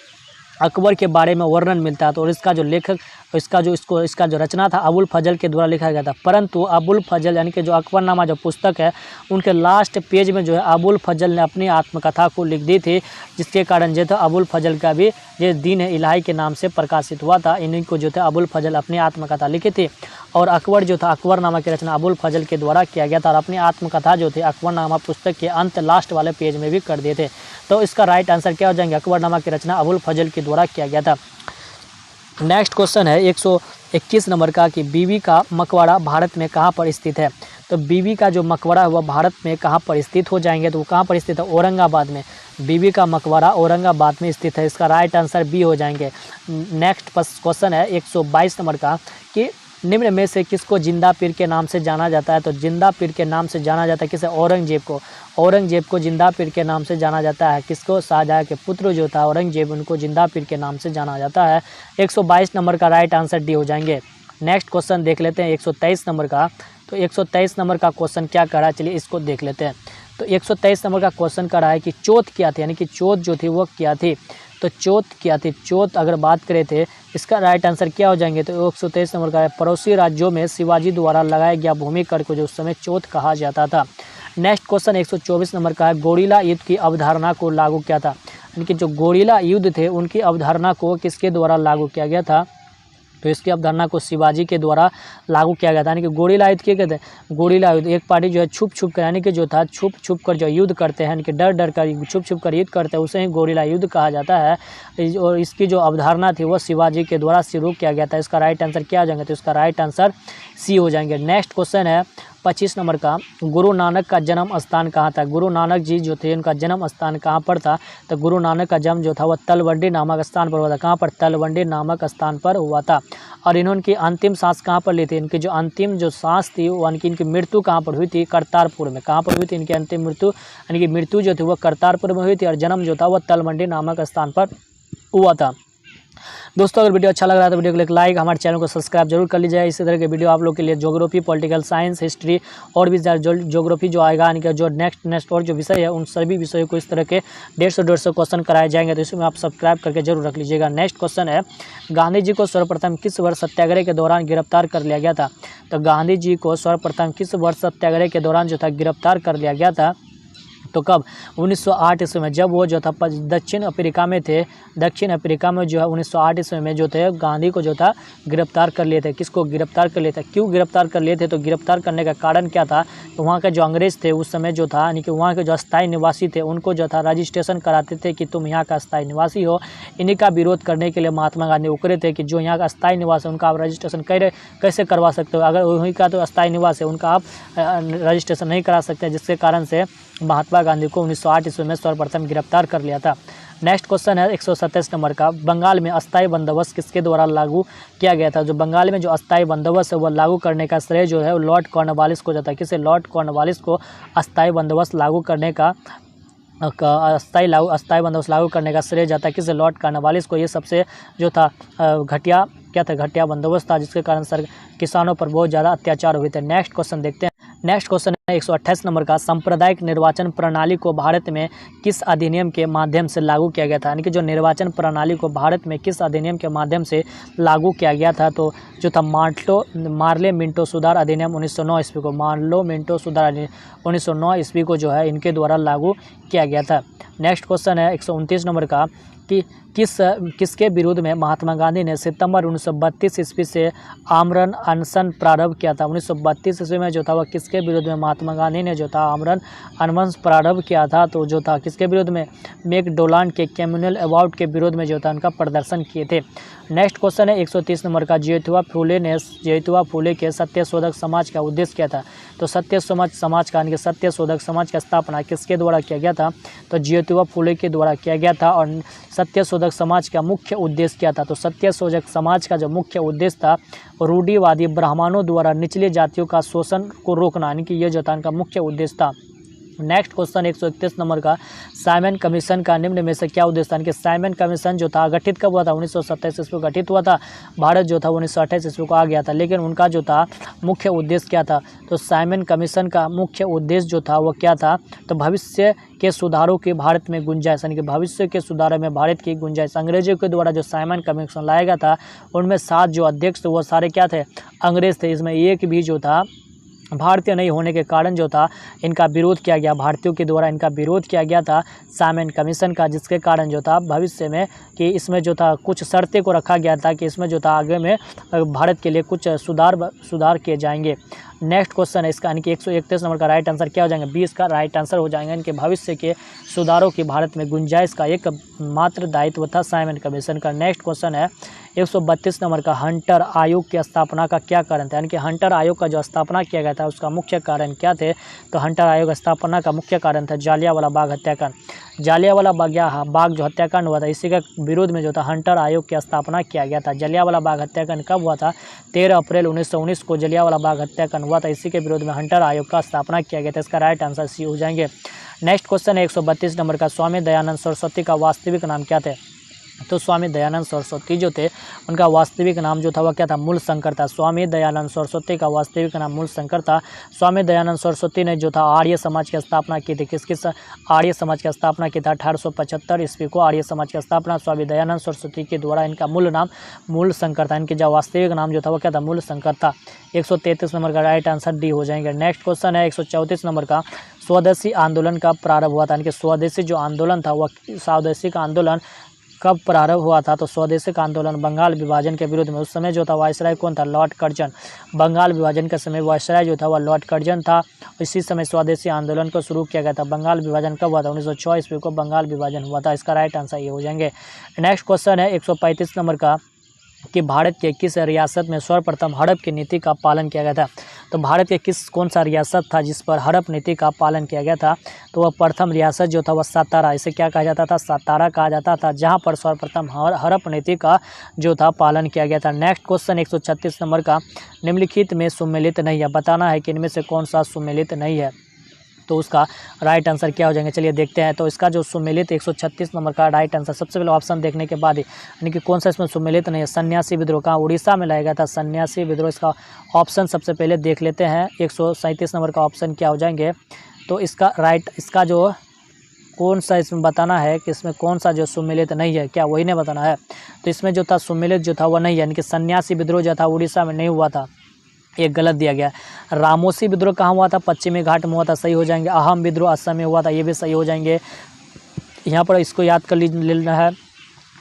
अकबर के बारे में वर्णन मिलता है। तो और इसका जो लेखक इसका जो रचना था अबुल फजल के द्वारा लिखा गया था। परंतु अबुल फजल यानी कि जो अकबरनामा जो पुस्तक है उनके लास्ट पेज में जो है अबुल फजल ने अपनी आत्मकथा को लिख दी थी, जिसके कारण जो था अबुल फजल का भी ये दीन इलाही के नाम से प्रकाशित हुआ था। इन्हीं को जो था अबुल फजल अपनी आत्मकथा लिखी थी और अकबर जो था अकबरनामा की रचना अबुल फजल के द्वारा किया गया था और अपनी आत्मकथा जो थी अकबरनामा पुस्तक के अंत लास्ट वाले पेज में भी कर दिए थे। तो इसका राइट आंसर क्या हो जाएंगे? अकबरनामा की रचना अबुल फजल के द्वारा किया गया था। नेक्स्ट क्वेश्चन है 121 नंबर का कि बीबी का मकबरा भारत में कहाँ पर स्थित है? तो बीबी का जो मकबरा है वह भारत में कहाँ पर स्थित हो जाएंगे? तो वो कहाँ पर स्थित है? औरंगाबाद में। बीबी का मकबरा औरंगाबाद में स्थित है, इसका राइट आंसर बी हो जाएंगे। नेक्स्ट क्वेश्चन है 122 नंबर का कि निम्न में से किसको जिंदा पीर के नाम से जाना जाता है? तो जिंदा पीर के नाम से जाना जाता है किसे? औरंगजेब को जिंदा पीर के नाम से जाना जाता है। किसको? शाहजहां के पुत्र जो था औरंगजेब, उनको जिंदा पीर के नाम से जाना जाता है। 122 नंबर का राइट आंसर डी हो जाएंगे। नेक्स्ट क्वेश्चन देख लेते हैं 123 नंबर का। तो 123 नंबर का क्वेश्चन क्या कर रहा है, चलिए इसको देख लेते हैं। तो 123 नंबर का क्वेश्चन कर रहा है कि चौथ क्या थी, यानी कि चौथ जो थी वो क्या थी? तो चौथ क्या थी? चौथ अगर बात करें थे इसका राइट आंसर क्या हो जाएंगे? तो 123 नंबर का है पड़ोसी राज्यों में शिवाजी द्वारा लगाया गया भूमि कर को जो उस समय चौथ कहा जाता था। नेक्स्ट क्वेश्चन 124 नंबर का है गोरिल्ला युद्ध की अवधारणा को लागू किया था, यानी कि जो गोरिल्ला युद्ध थे उनकी अवधारणा को किसके द्वारा लागू किया गया था? तो इसकी अवधारणा को शिवाजी के द्वारा लागू किया गया था। यानी कि गोरिल्ला युद्ध क्या कहते हैं? गोरिल्ला युद्ध एक पार्टी जो है छुप कर, यानी कि जो था छुप कर जो युद्ध करते हैं, यानी कि डर कर छुप कर युद्ध करते हैं, उसे ही गोरिल्ला युद्ध कहा जाता है। और इसकी जो अवधारणा थी वो शिवाजी के द्वारा शुरू किया गया था। इसका राइट आंसर क्या हो जाएंगे? तो इसका राइट आंसर सी हो जाएंगे। नेक्स्ट क्वेश्चन है 25 नंबर का, गुरु नानक का जन्म स्थान कहाँ था? गुरु नानक जी जो थे उनका जन्म स्थान कहाँ पर था? तो गुरु नानक का जन्म जो था वह तलवंडी नामक स्थान पर हुआ था। कहाँ पर? तलवंडी नामक स्थान पर हुआ था। और इन्होंने अंतिम सांस कहाँ पर ली थी? इनकी जो अंतिम जो सांस थी वो इनकी मृत्यु कहाँ पर हुई थी? करतारपुर में। कहाँ पर हुई थी इनकी अंतिम मृत्यु? यानी कि मृत्यु जो थी वो करतारपुर में हुई थी और जन्म जो था वह तलवंडी नामक स्थान पर हुआ था। दोस्तों अगर वीडियो अच्छा लग रहा है तो वीडियो को एक लाइक, हमारे चैनल को सब्सक्राइब जरूर कर लीजिए। इसी तरह के वीडियो आप लोग के लिए ज्योग्राफी, पॉलिटिकल साइंस, हिस्ट्री और भी ज्योग्राफी जो आएगा, यानी कि जो नेक्स्ट और जो विषय है उन सभी विषयों को इस तरह के 150 क्वेश्चन कराए जाएंगे, तो इसमें आप सब्सक्राइब करके जरूर रख लीजिएगा। नेक्स्ट क्वेश्चन है गांधी जी को सर्वप्रथम किस वर्ष सत्याग्रह के दौरान गिरफ्तार कर लिया गया था? तो गांधी जी को सर्वप्रथम किस वर्ष सत्याग्रह के दौरान जो था गिरफ्तार कर लिया गया था? तो कब? 1908 ईस्वी में, जब वो जो था दक्षिण अफ्रीका में थे। दक्षिण अफ्रीका में जो है 1908 ईस्वी में जो थे गांधी को जो था गिरफ्तार कर लिए थे। किसको गिरफ्तार कर लिए थे? क्यों गिरफ्तार कर लिए थे? तो गिरफ्तार करने का कारण क्या था? तो वहाँ के जो अंग्रेज़ थे उस समय जो था, यानी कि वहाँ के जो अस्थायी निवासी थे उनको जो था रजिस्ट्रेशन कराते थे कि तुम यहाँ का अस्थायी निवासी हो। इन्हीं का विरोध करने के लिए महात्मा गांधी उकरे थे कि जो यहाँ का अस्थायी निवास है उनका आप रजिस्ट्रेशन कैसे करवा सकते हो? अगर वहीं का तो अस्थायी निवास है उनका आप रजिस्ट्रेशन नहीं करा सकते, जिसके कारण से महात्मा गांधी को 1908 ईस्वी में सर्वप्रथम गिरफ्तार कर लिया था। नेक्स्ट क्वेश्चन है 127 नंबर का, बंगाल में अस्थायी बंदोबस्त किसके द्वारा लागू किया गया था? जो बंगाल में जो अस्थायी बंदोबस्त है वह लागू करने का श्रेय जो है वो लॉर्ड कॉर्नवालिस को जाता है। किसे? लॉर्ड कॉर्नवालिस को अस्थायी बंदोबस्त लागू करने का अस्थायी बंदोबस्त लागू करने का श्रेय जाता है। किसे? लॉर्ड कॉर्नवालिस को। ये सबसे जो था घटिया बंदोबस्त था, जिसके कारण किसानों पर बहुत ज़्यादा अत्याचार हुए थे। नेक्स्ट क्वेश्चन देखते हैं। नेक्स्ट क्वेश्चन है 128 नंबर का, सांप्रदायिक निर्वाचन प्रणाली को भारत में किस अधिनियम के माध्यम से लागू किया गया था, यानी कि जो निर्वाचन प्रणाली को भारत में किस अधिनियम के माध्यम से लागू किया गया था, तो जो था मार्ले मिंटो सुधार अधिनियम 1909 ईस्वी को, मार्लो मिंटो सुधार 1909 ईस्वी को जो है इनके द्वारा लागू किया गया था। नेक्स्ट क्वेश्चन है 129 नंबर का कि किसके विरोध में महात्मा गांधी ने सितंबर 1932 ईस्वी से आमरण अनशन प्रारंभ किया था। 1932 ईस्वी में जो था वह किसके विरोध में महात्मा गांधी ने जो था आमरण अनशन प्रारंभ किया था, तो जो था किसके विरोध में, मैकडोनाल्ड के कम्युनल अवार्ड के विरोध में जो था उनका प्रदर्शन किए थे। नेक्स्ट क्वेश्चन है 130 नंबर का, ज्योतिबा फुले के सत्यशोधक समाज का उद्देश्य क्या था, तो समाज का यानी सत्यशोधक समाज का स्थापना किसके द्वारा किया गया था, तो ज्योतिबा फुले के द्वारा किया गया था। और सत्यशोधक समाज का मुख्य उद्देश्य क्या था, तो सत्यशोधक समाज का जो मुख्य उद्देश्य था रूढ़िवादी ब्राह्मणों द्वारा निचली जातियों का शोषण को रोकना, यानी कि ये जो था उनका मुख्य उद्देश्य था। नेक्स्ट क्वेश्चन 131 नंबर का, साइमन कमीशन का निम्न में से क्या उद्देश्य था, यानी कि साइमन कमीशन जो था गठित कब हुआ था, 1927 ईस्वी को गठित हुआ था। भारत जो था 1928 ईस्वी को आ गया था, लेकिन उनका जो था मुख्य उद्देश्य क्या था, तो साइमन कमीशन का मुख्य उद्देश्य जो था वो क्या था, तो भविष्य के सुधारों की भारत में गुंजाइश, यानी कि भविष्य के सुधारों में भारत की गुंजाइश। अंग्रेजों के द्वारा जो साइमन कमीशन लाया गया था उनमें 7 जो अध्यक्ष थे वो सारे क्या थे, अंग्रेज थे। इसमें एक भी जो था भारतीय नहीं होने के कारण जो था इनका विरोध किया गया, भारतीयों के द्वारा इनका विरोध किया गया था साइमन कमीशन का, जिसके कारण जो था भविष्य में कि इसमें जो था कुछ शर्तें को रखा गया था कि इसमें जो था आगे में भारत के लिए कुछ सुधार किए जाएंगे। नेक्स्ट क्वेश्चन है इसका, यानी कि 131 नंबर का राइट आंसर क्या हो जाएंगे, 20 का राइट आंसर हो जाएगा। इनके भविष्य के सुधारों की भारत में गुंजाइश का एक मात्र दायित्व था साइमन कमीशन का। नेक्स्ट क्वेश्चन है 132 नंबर का, हंटर आयोग की स्थापना का क्या कारण था, यानी कि हंटर आयोग का जो स्थापना किया गया था उसका मुख्य कारण क्या थे, तो हंटर आयोग स्थापना का मुख्य कारण था जालियांवाला बाग हत्याकांड। जालियांवाला बाग जो हत्याकांड हुआ था इसी का विरोध में जो था हंटर आयोग की स्थापना किया गया था। जालियांवाला बाग हत्याकांड कब हुआ था, 13 अप्रैल 1919 को जालियांवाला बाग हत्याकांड हुआ था, इसी के विरोध में हंटर आयोग का स्थापना किया गया था। इसका राइट आंसर सी हो जाएंगे। नेक्स्ट क्वेश्चन है 132 नंबर का, स्वामी दयानंद सरस्वती का वास्तविक नाम क्या थे, तो स्वामी दयानंद सरस्वती जो थे उनका वास्तविक नाम जो था वह क्या था, मूलशंकर था। स्वामी दयानंद सरस्वती का वास्तविक नाम मूलशंकर था। स्वामी दयानंद सरस्वती ने जो था आर्य समाज की स्थापना की थी, किस आर्य समाज की स्थापना की था 1875 ईस्वी को आर्य समाज की स्थापना स्वामी दयानंद सरस्वती के द्वारा। इनका मूल नाम मूलशंकर था, इनके जो वास्तविक नाम जो था वह क्या था, मूलशंकर था। 133 नंबर का राइट आंसर डी हो जाएंगे। नेक्स्ट क्वेश्चन है 134 नंबर का, स्वदेशी आंदोलन का प्रारंभ हुआ था, यानी कि स्वदेशी जो आंदोलन था वह स्वदेशी का आंदोलन कब प्रारंभ हुआ था, तो स्वदेशी का आंदोलन बंगाल विभाजन के विरोध में। उस समय जो था वायसराय कौन था, लॉर्ड कर्जन। बंगाल विभाजन के समय वायसराय जो था वह लॉर्ड कर्जन था। इसी समय स्वदेशी आंदोलन को शुरू किया गया था। बंगाल विभाजन कब हुआ था, 1906 ईस्वी को बंगाल विभाजन हुआ था। इसका राइट आंसर ये हो जाएंगे। नेक्स्ट क्वेश्चन है 135 नंबर का, कि भारत के किस रियासत में सर्वप्रथम हड़प की नीति का पालन किया गया था, तो भारत के कौन सा रियासत था जिस पर हड़प नीति का पालन किया गया था, तो वह प्रथम रियासत जो था वह सातारा, इसे क्या कहा जाता था, सातारा कहा जाता था, जहां पर सर्वप्रथम हड़प नीति का जो था पालन किया गया था। नेक्स्ट क्वेश्चन 136 नंबर का, निम्नलिखित में सुमेलित नहीं है, बताना है कि इनमें से कौन सा सुमेलित नहीं है, तो उसका राइट आंसर क्या हो जाएंगे, चलिए देखते हैं। तो इसका जो सुमेलित 136 नंबर का राइट आंसर, सबसे पहले ऑप्शन देखने के बाद ही, यानी कि कौन सा इसमें सुमेलित नहीं है, सन्यासी विद्रोह कहाँ, उड़ीसा में लाया गया था सन्यासी विद्रोह। इसका ऑप्शन सबसे पहले देख लेते हैं। 137 नंबर का ऑप्शन क्या हो जाएंगे, तो इसका जो कौन सा इसमें बताना है कि इसमें कौन सा जो सुमेलित नहीं है, क्या वही नहीं बताना है, तो इसमें जो था सुमेलित जो था वह नहीं है, यानी कि सन्यासी विद्रोह जो था उड़ीसा में नहीं हुआ था, ये गलत दिया गया। रामोसी विद्रोह कहाँ हुआ था, पश्चिमी घाट में हुआ था, सही हो जाएंगे। अहम विद्रोह असम में हुआ था, ये भी सही हो जाएंगे। यहाँ पर इसको याद कर लेना है।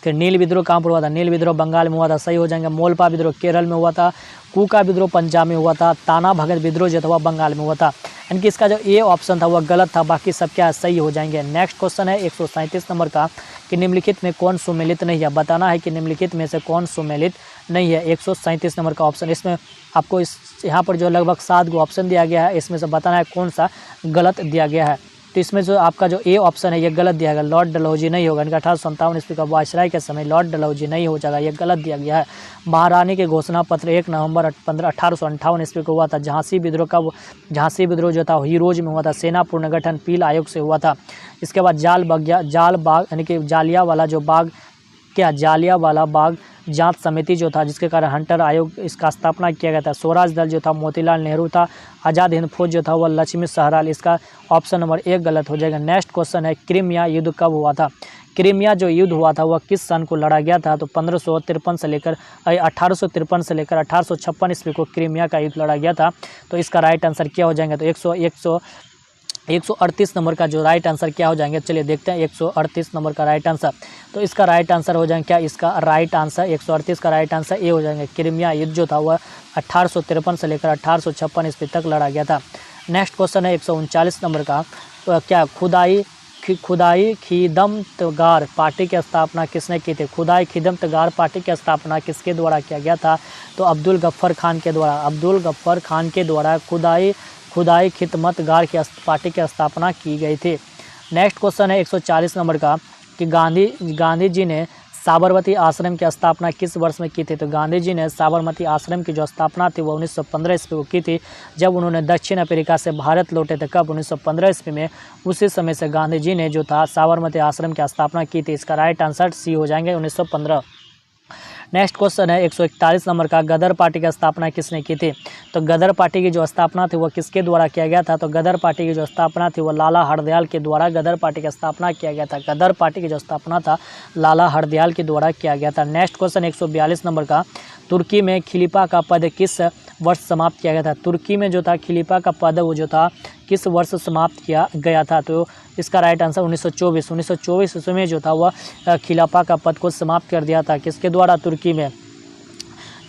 फिर नील विद्रोह कहाँ पर हुआ था, नील विद्रोह बंगाल में हुआ था, सही हो जाएंगे। मोलपा विद्रोह केरल में हुआ था। कूका विद्रोह पंजाब में हुआ था। ताना भगत विद्रोह जो था वह बंगाल में हुआ था, यानी कि इसका जो ए ऑप्शन था वह गलत था, बाकी सब क्या सही हो जाएंगे। नेक्स्ट क्वेश्चन है 137 नंबर का, कि निम्नलिखित में कौन सुमेलित नहीं है, बताना है कि निम्नलिखित में से कौन सुमेलित नहीं है। 137 नंबर का ऑप्शन, इसमें आपको यहाँ पर जो लगभग 7 गो ऑप्शन दिया गया है, इसमें से बताना है कौन सा गलत दिया गया है। तो इसमें जो आपका जो ए ऑप्शन है ये गलत दिया गया, लॉर्ड डलहौजी नहीं होगा, इनका 1857 ईस्वी का वायसराय के समय लॉर्ड डलहौजी नहीं हो जाएगा, ये गलत दिया गया है। महारानी के घोषणा पत्र 1 नवंबर 1858 ईस्वी को हुआ था। झांसी विद्रोह का झांसी विद्रोह जो था हीरोज में हुआ था। सेना पुनर्गठन पील आयोग से हुआ था। इसके बाद जाल बाग यानी कि जालियांवाला बाग जांच समिति जो था, जिसके कारण हंटर आयोग इसका स्थापना किया गया था। स्वराज दल जो था मोतीलाल नेहरू था। आज़ाद हिंद फौज जो था वह लक्ष्मी सहराल। इसका ऑप्शन नंबर 1 गलत हो जाएगा। नेक्स्ट क्वेश्चन है क्रीमिया युद्ध कब हुआ था। क्रीमिया जो युद्ध हुआ था वह किस सन को लड़ा गया था। तो 1553 से लेकर 1853 से लेकर 1856 ईस्वी को क्रीमिया का युद्ध लड़ा गया था। तो इसका राइट आंसर क्या हो जाएंगे। तो 138 नंबर का जो राइट आंसर क्या हो जाएंगे, चलिए देखते हैं 138 नंबर का राइट आंसर। तो इसका राइट आंसर हो जाएंगे क्या, इसका राइट आंसर 138 का राइट आंसर ए हो जाएंगे। क्रीमिया युद्ध जो था वह 1853 से लेकर 1856 ईस्वी तक लड़ा गया था। नेक्स्ट क्वेश्चन है 139 नंबर का, क्या खुदाई खिदमतगार पार्टी की स्थापना किसने की थी। खुदाई खिदमतगार पार्टी की स्थापना किसके द्वारा किया गया था। तो अब्दुल गफ्फर खान के द्वारा। अब्दुल गफ्फर खान के द्वारा खुदाई खिदमतगार की पार्टी की स्थापना की गई थी। नेक्स्ट क्वेश्चन है 140 नंबर का, कि गांधी जी ने साबरमती आश्रम की स्थापना किस वर्ष में की थी। तो गांधी जी ने साबरमती आश्रम की जो स्थापना थी वो 1915 ईस्वी को की थी, जब उन्होंने दक्षिण अफ्रीका से भारत लौटे थे। कब, 1915 ईस्वी में। उसी समय से गांधी जी ने जो था साबरमती आश्रम की स्थापना की थी। इसका राइट आंसर सी हो जाएंगे, 1915। नेक्स्ट क्वेश्चन है 141 नंबर का, गदर पार्टी की स्थापना किसने की थी। तो गदर पार्टी की जो स्थापना थी वो किसके द्वारा किया गया था। तो गदर पार्टी की जो स्थापना थी वो लाला हरदयाल के द्वारा गदर पार्टी की स्थापना किया गया था। गदर पार्टी की जो स्थापना था लाला हरदयाल के द्वारा किया गया था। नेक्स्ट क्वेश्चन 142 नंबर का, तुर्की में खलीफा का पद किस वर्ष समाप्त किया गया था। तुर्की में जो था खलीफा का पद वो जो था किस वर्ष समाप्त किया गया था। तो इसका राइट आंसर 1924 ईस्वी में जो था वह खिलाफा का पद को समाप्त कर दिया था। किसके द्वारा, तुर्की में।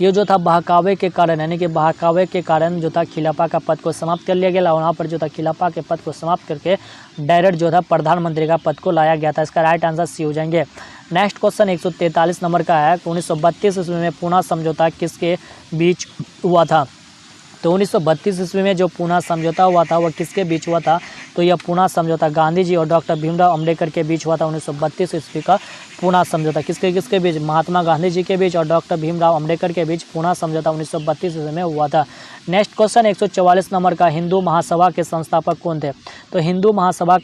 ये जो था बहकावे के कारण, यानी कि बहकावे के कारण जो था खिलाफा का पद को समाप्त कर लिया गया। वहाँ पर जो था खिलाफा के पद को समाप्त करके डायरेक्ट जो था प्रधानमंत्री का पद को लाया गया था। इसका राइट आंसर सी हो जाएंगे। नेक्स्ट क्वेश्चन 143 नंबर का है, 1932 ईस्वी में पूना समझौता किसके बीच हुआ था। तो 1932 ईस्वी में जो पूना समझौता हुआ था वह किसके बीच हुआ था। तो यह पूना समझौता गांधी जी और डॉक्टर भीमराव अम्बेडकर के बीच हुआ था। 1932 ईस्वी का पूना समझौता किसके बीच, महात्मा गांधी जी के बीच और डॉक्टर भीमराव अम्बेडकर के बीच पूना समझौता 1932 ईस्वी में हुआ था। नेक्स्ट क्वेश्चन 144 नंबर का, हिंदू महासभा के संस्थापक कौन थे। तो हिंदू महासभा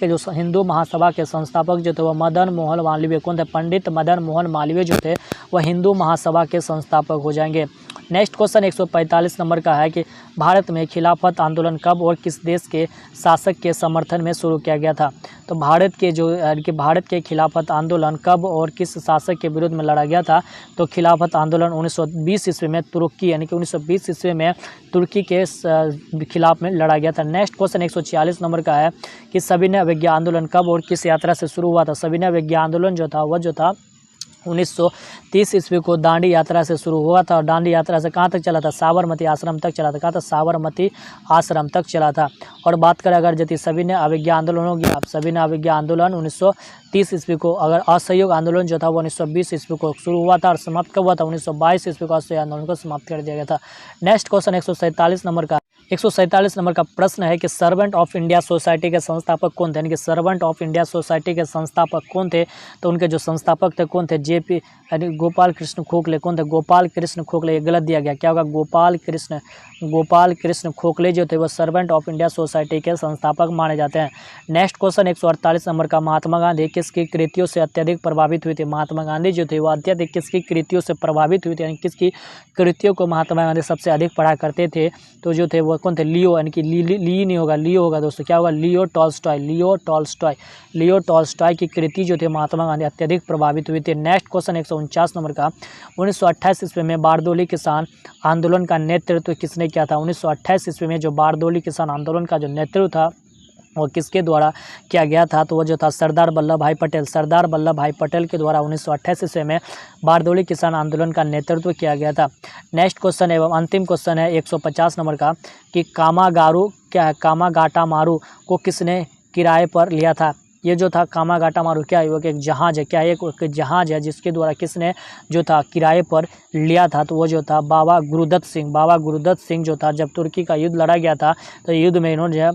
के संस्थापक जो थे वह मदन मोहन मालवीय कौन थे, पंडित मदन मोहन मालवीय जो थे वह हिंदू महासभा के संस्थापक हो जाएंगे। नेक्स्ट क्वेश्चन 145 नंबर का है कि भारत में खिलाफत आंदोलन कब और किस देश के शासक के समर्थन में शुरू किया गया था। तो भारत के खिलाफत आंदोलन कब और किस शासक के विरुद्ध में लड़ा गया था। तो खिलाफत आंदोलन 1920 ईस्वी में तुर्की, यानी कि 1920 ईस्वी में तुर्की के खिलाफ में लड़ा गया था। नेक्स्ट क्वेश्चन 146 नंबर का है कि सविनय अवज्ञा आंदोलन कब और किस यात्रा से शुरू हुआ था। सविनय अवज्ञा आंदोलन जो था 1930 ईस्वी को दांडी यात्रा से शुरू हुआ था। और दांडी यात्रा से कहाँ तक चला था, साबरमती आश्रम तक चला था। कहाँ था, साबरमती आश्रम तक चला था। और बात करें अगर यदि सविनय अवज्ञा आंदोलन हो गया, सविनय अवज्ञा आंदोलन 1930 ईस्वी को, अगर असहयोग आंदोलन जो था वो 1920 ईस्वी को शुरू हुआ था और समाप्त कब हुआ था, 1922 ईस्वी को असहयोग आंदोलन को समाप्त कर दिया गया था। नेक्स्ट क्वेश्चन 147 नंबर का, 147 नंबर का प्रश्न है कि सर्वेंट ऑफ इंडिया सोसाइटी के संस्थापक कौन थे। यानी कि सर्वेंट ऑफ इंडिया सोसाइटी के संस्थापक कौन थे। तो उनके जो संस्थापक थे कौन थे, JP यानी गोपाल कृष्ण खोखले कौन थे, गोपाल कृष्ण खोखले। ये गलत दिया गया, क्या होगा, गोपाल कृष्ण खोखले जो थे वो सर्वेंट ऑफ इंडिया सोसाइटी के संस्थापक माने जाते हैं। नेक्स्ट क्वेश्चन 148 नंबर का, महात्मा गांधी किसकी कृतियों से अत्यधिक प्रभावित हुए थे। महात्मा गांधी जो थे वो अत्यधिक किसकी कृतियों से प्रभावित हुए थे, यानी किसकी कृतियों को महात्मा गांधी सबसे अधिक पढ़ा करते थे। तो जो थे वो कौन थे, लियो, यानी कि ली नहीं होगा, लियो होगा दोस्तों, क्या होगा, लियो टॉल्स्टॉय की कृति जो थे महात्मा गांधी अत्यधिक प्रभावित हुए थे। नेक्स्ट क्वेश्चन 149 नंबर का, 1928 ईस्वी में बारदोली किसान आंदोलन का नेतृत्व किसने किया था। 1928 ईस्वी में जो बारदोली किसान आंदोलन का जो नेतृत्व था वो किसके द्वारा किया गया था। तो वो जो था सरदार वल्लभ भाई पटेल के द्वारा 1928 ईस्वी में बारदोली किसान आंदोलन का नेतृत्व किया गया था। नेक्स्ट क्वेश्चन एवं अंतिम क्वेश्चन है 150 नंबर का, कि कामागाटामारू को किसने किराए पर लिया था। ये जो था कामागाटामारू क्या है, वो एक जहाज़ है, क्या है, एक जहाज़ है जिसके द्वारा किसने जो था किराए पर लिया था। तो वो जो था बाबा गुरुदत्त सिंह जो था, जब तुर्की का युद्ध लड़ा गया था तो युद्ध में इन्होंने जो है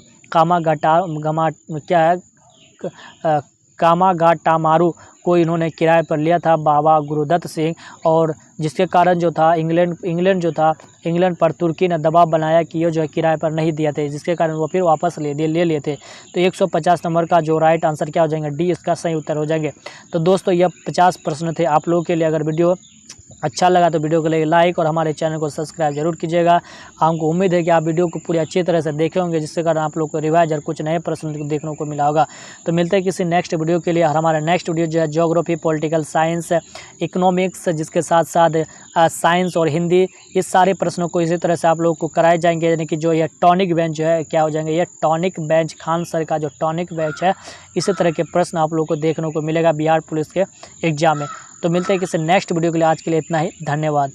कामागाटामारू को इन्होंने किराए पर लिया था, बाबा गुरुदत्त सिंह। और जिसके कारण जो था इंग्लैंड पर तुर्की ने दबाव बनाया कि ये जो है किराए पर नहीं दिया थे, जिसके कारण वो फिर वापस ले लिए थे। तो 150 नंबर का जो राइट आंसर क्या हो जाएंगे, डी इसका सही उत्तर हो जाएंगे। तो दोस्तों यह 50 प्रश्न थे आप लोगों के लिए। अगर वीडियो अच्छा लगा तो वीडियो को लेकर लाइक और हमारे चैनल को सब्सक्राइब जरूर कीजिएगा। हमको उम्मीद है कि आप वीडियो को पूरी अच्छी तरह से देखे होंगे, जिसके कारण आप लोग को रिवाइज और कुछ नए प्रश्न देखने को मिला होगा। तो मिलते हैं किसी नेक्स्ट वीडियो के लिए। और हमारा नेक्स्ट वीडियो जो है ज्योग्राफी, पॉलिटिकल साइंस, इकोनॉमिक्स, जिसके साथ साथ साइंस और हिंदी, इस सारे प्रश्नों को इसी तरह से आप लोग को कराए जाएंगे। यानी कि जो ये टॉनिक बेंच जो है क्या हो जाएंगे, ये टॉनिक बेंच, खान सर का जो टॉनिक बेंच है, इसी तरह के प्रश्न आप लोग को देखने को मिलेगा बिहार पुलिस के एग्जाम में। तो मिलते हैं किसी नेक्स्ट वीडियो के लिए। आज के लिए इतना ही, धन्यवाद।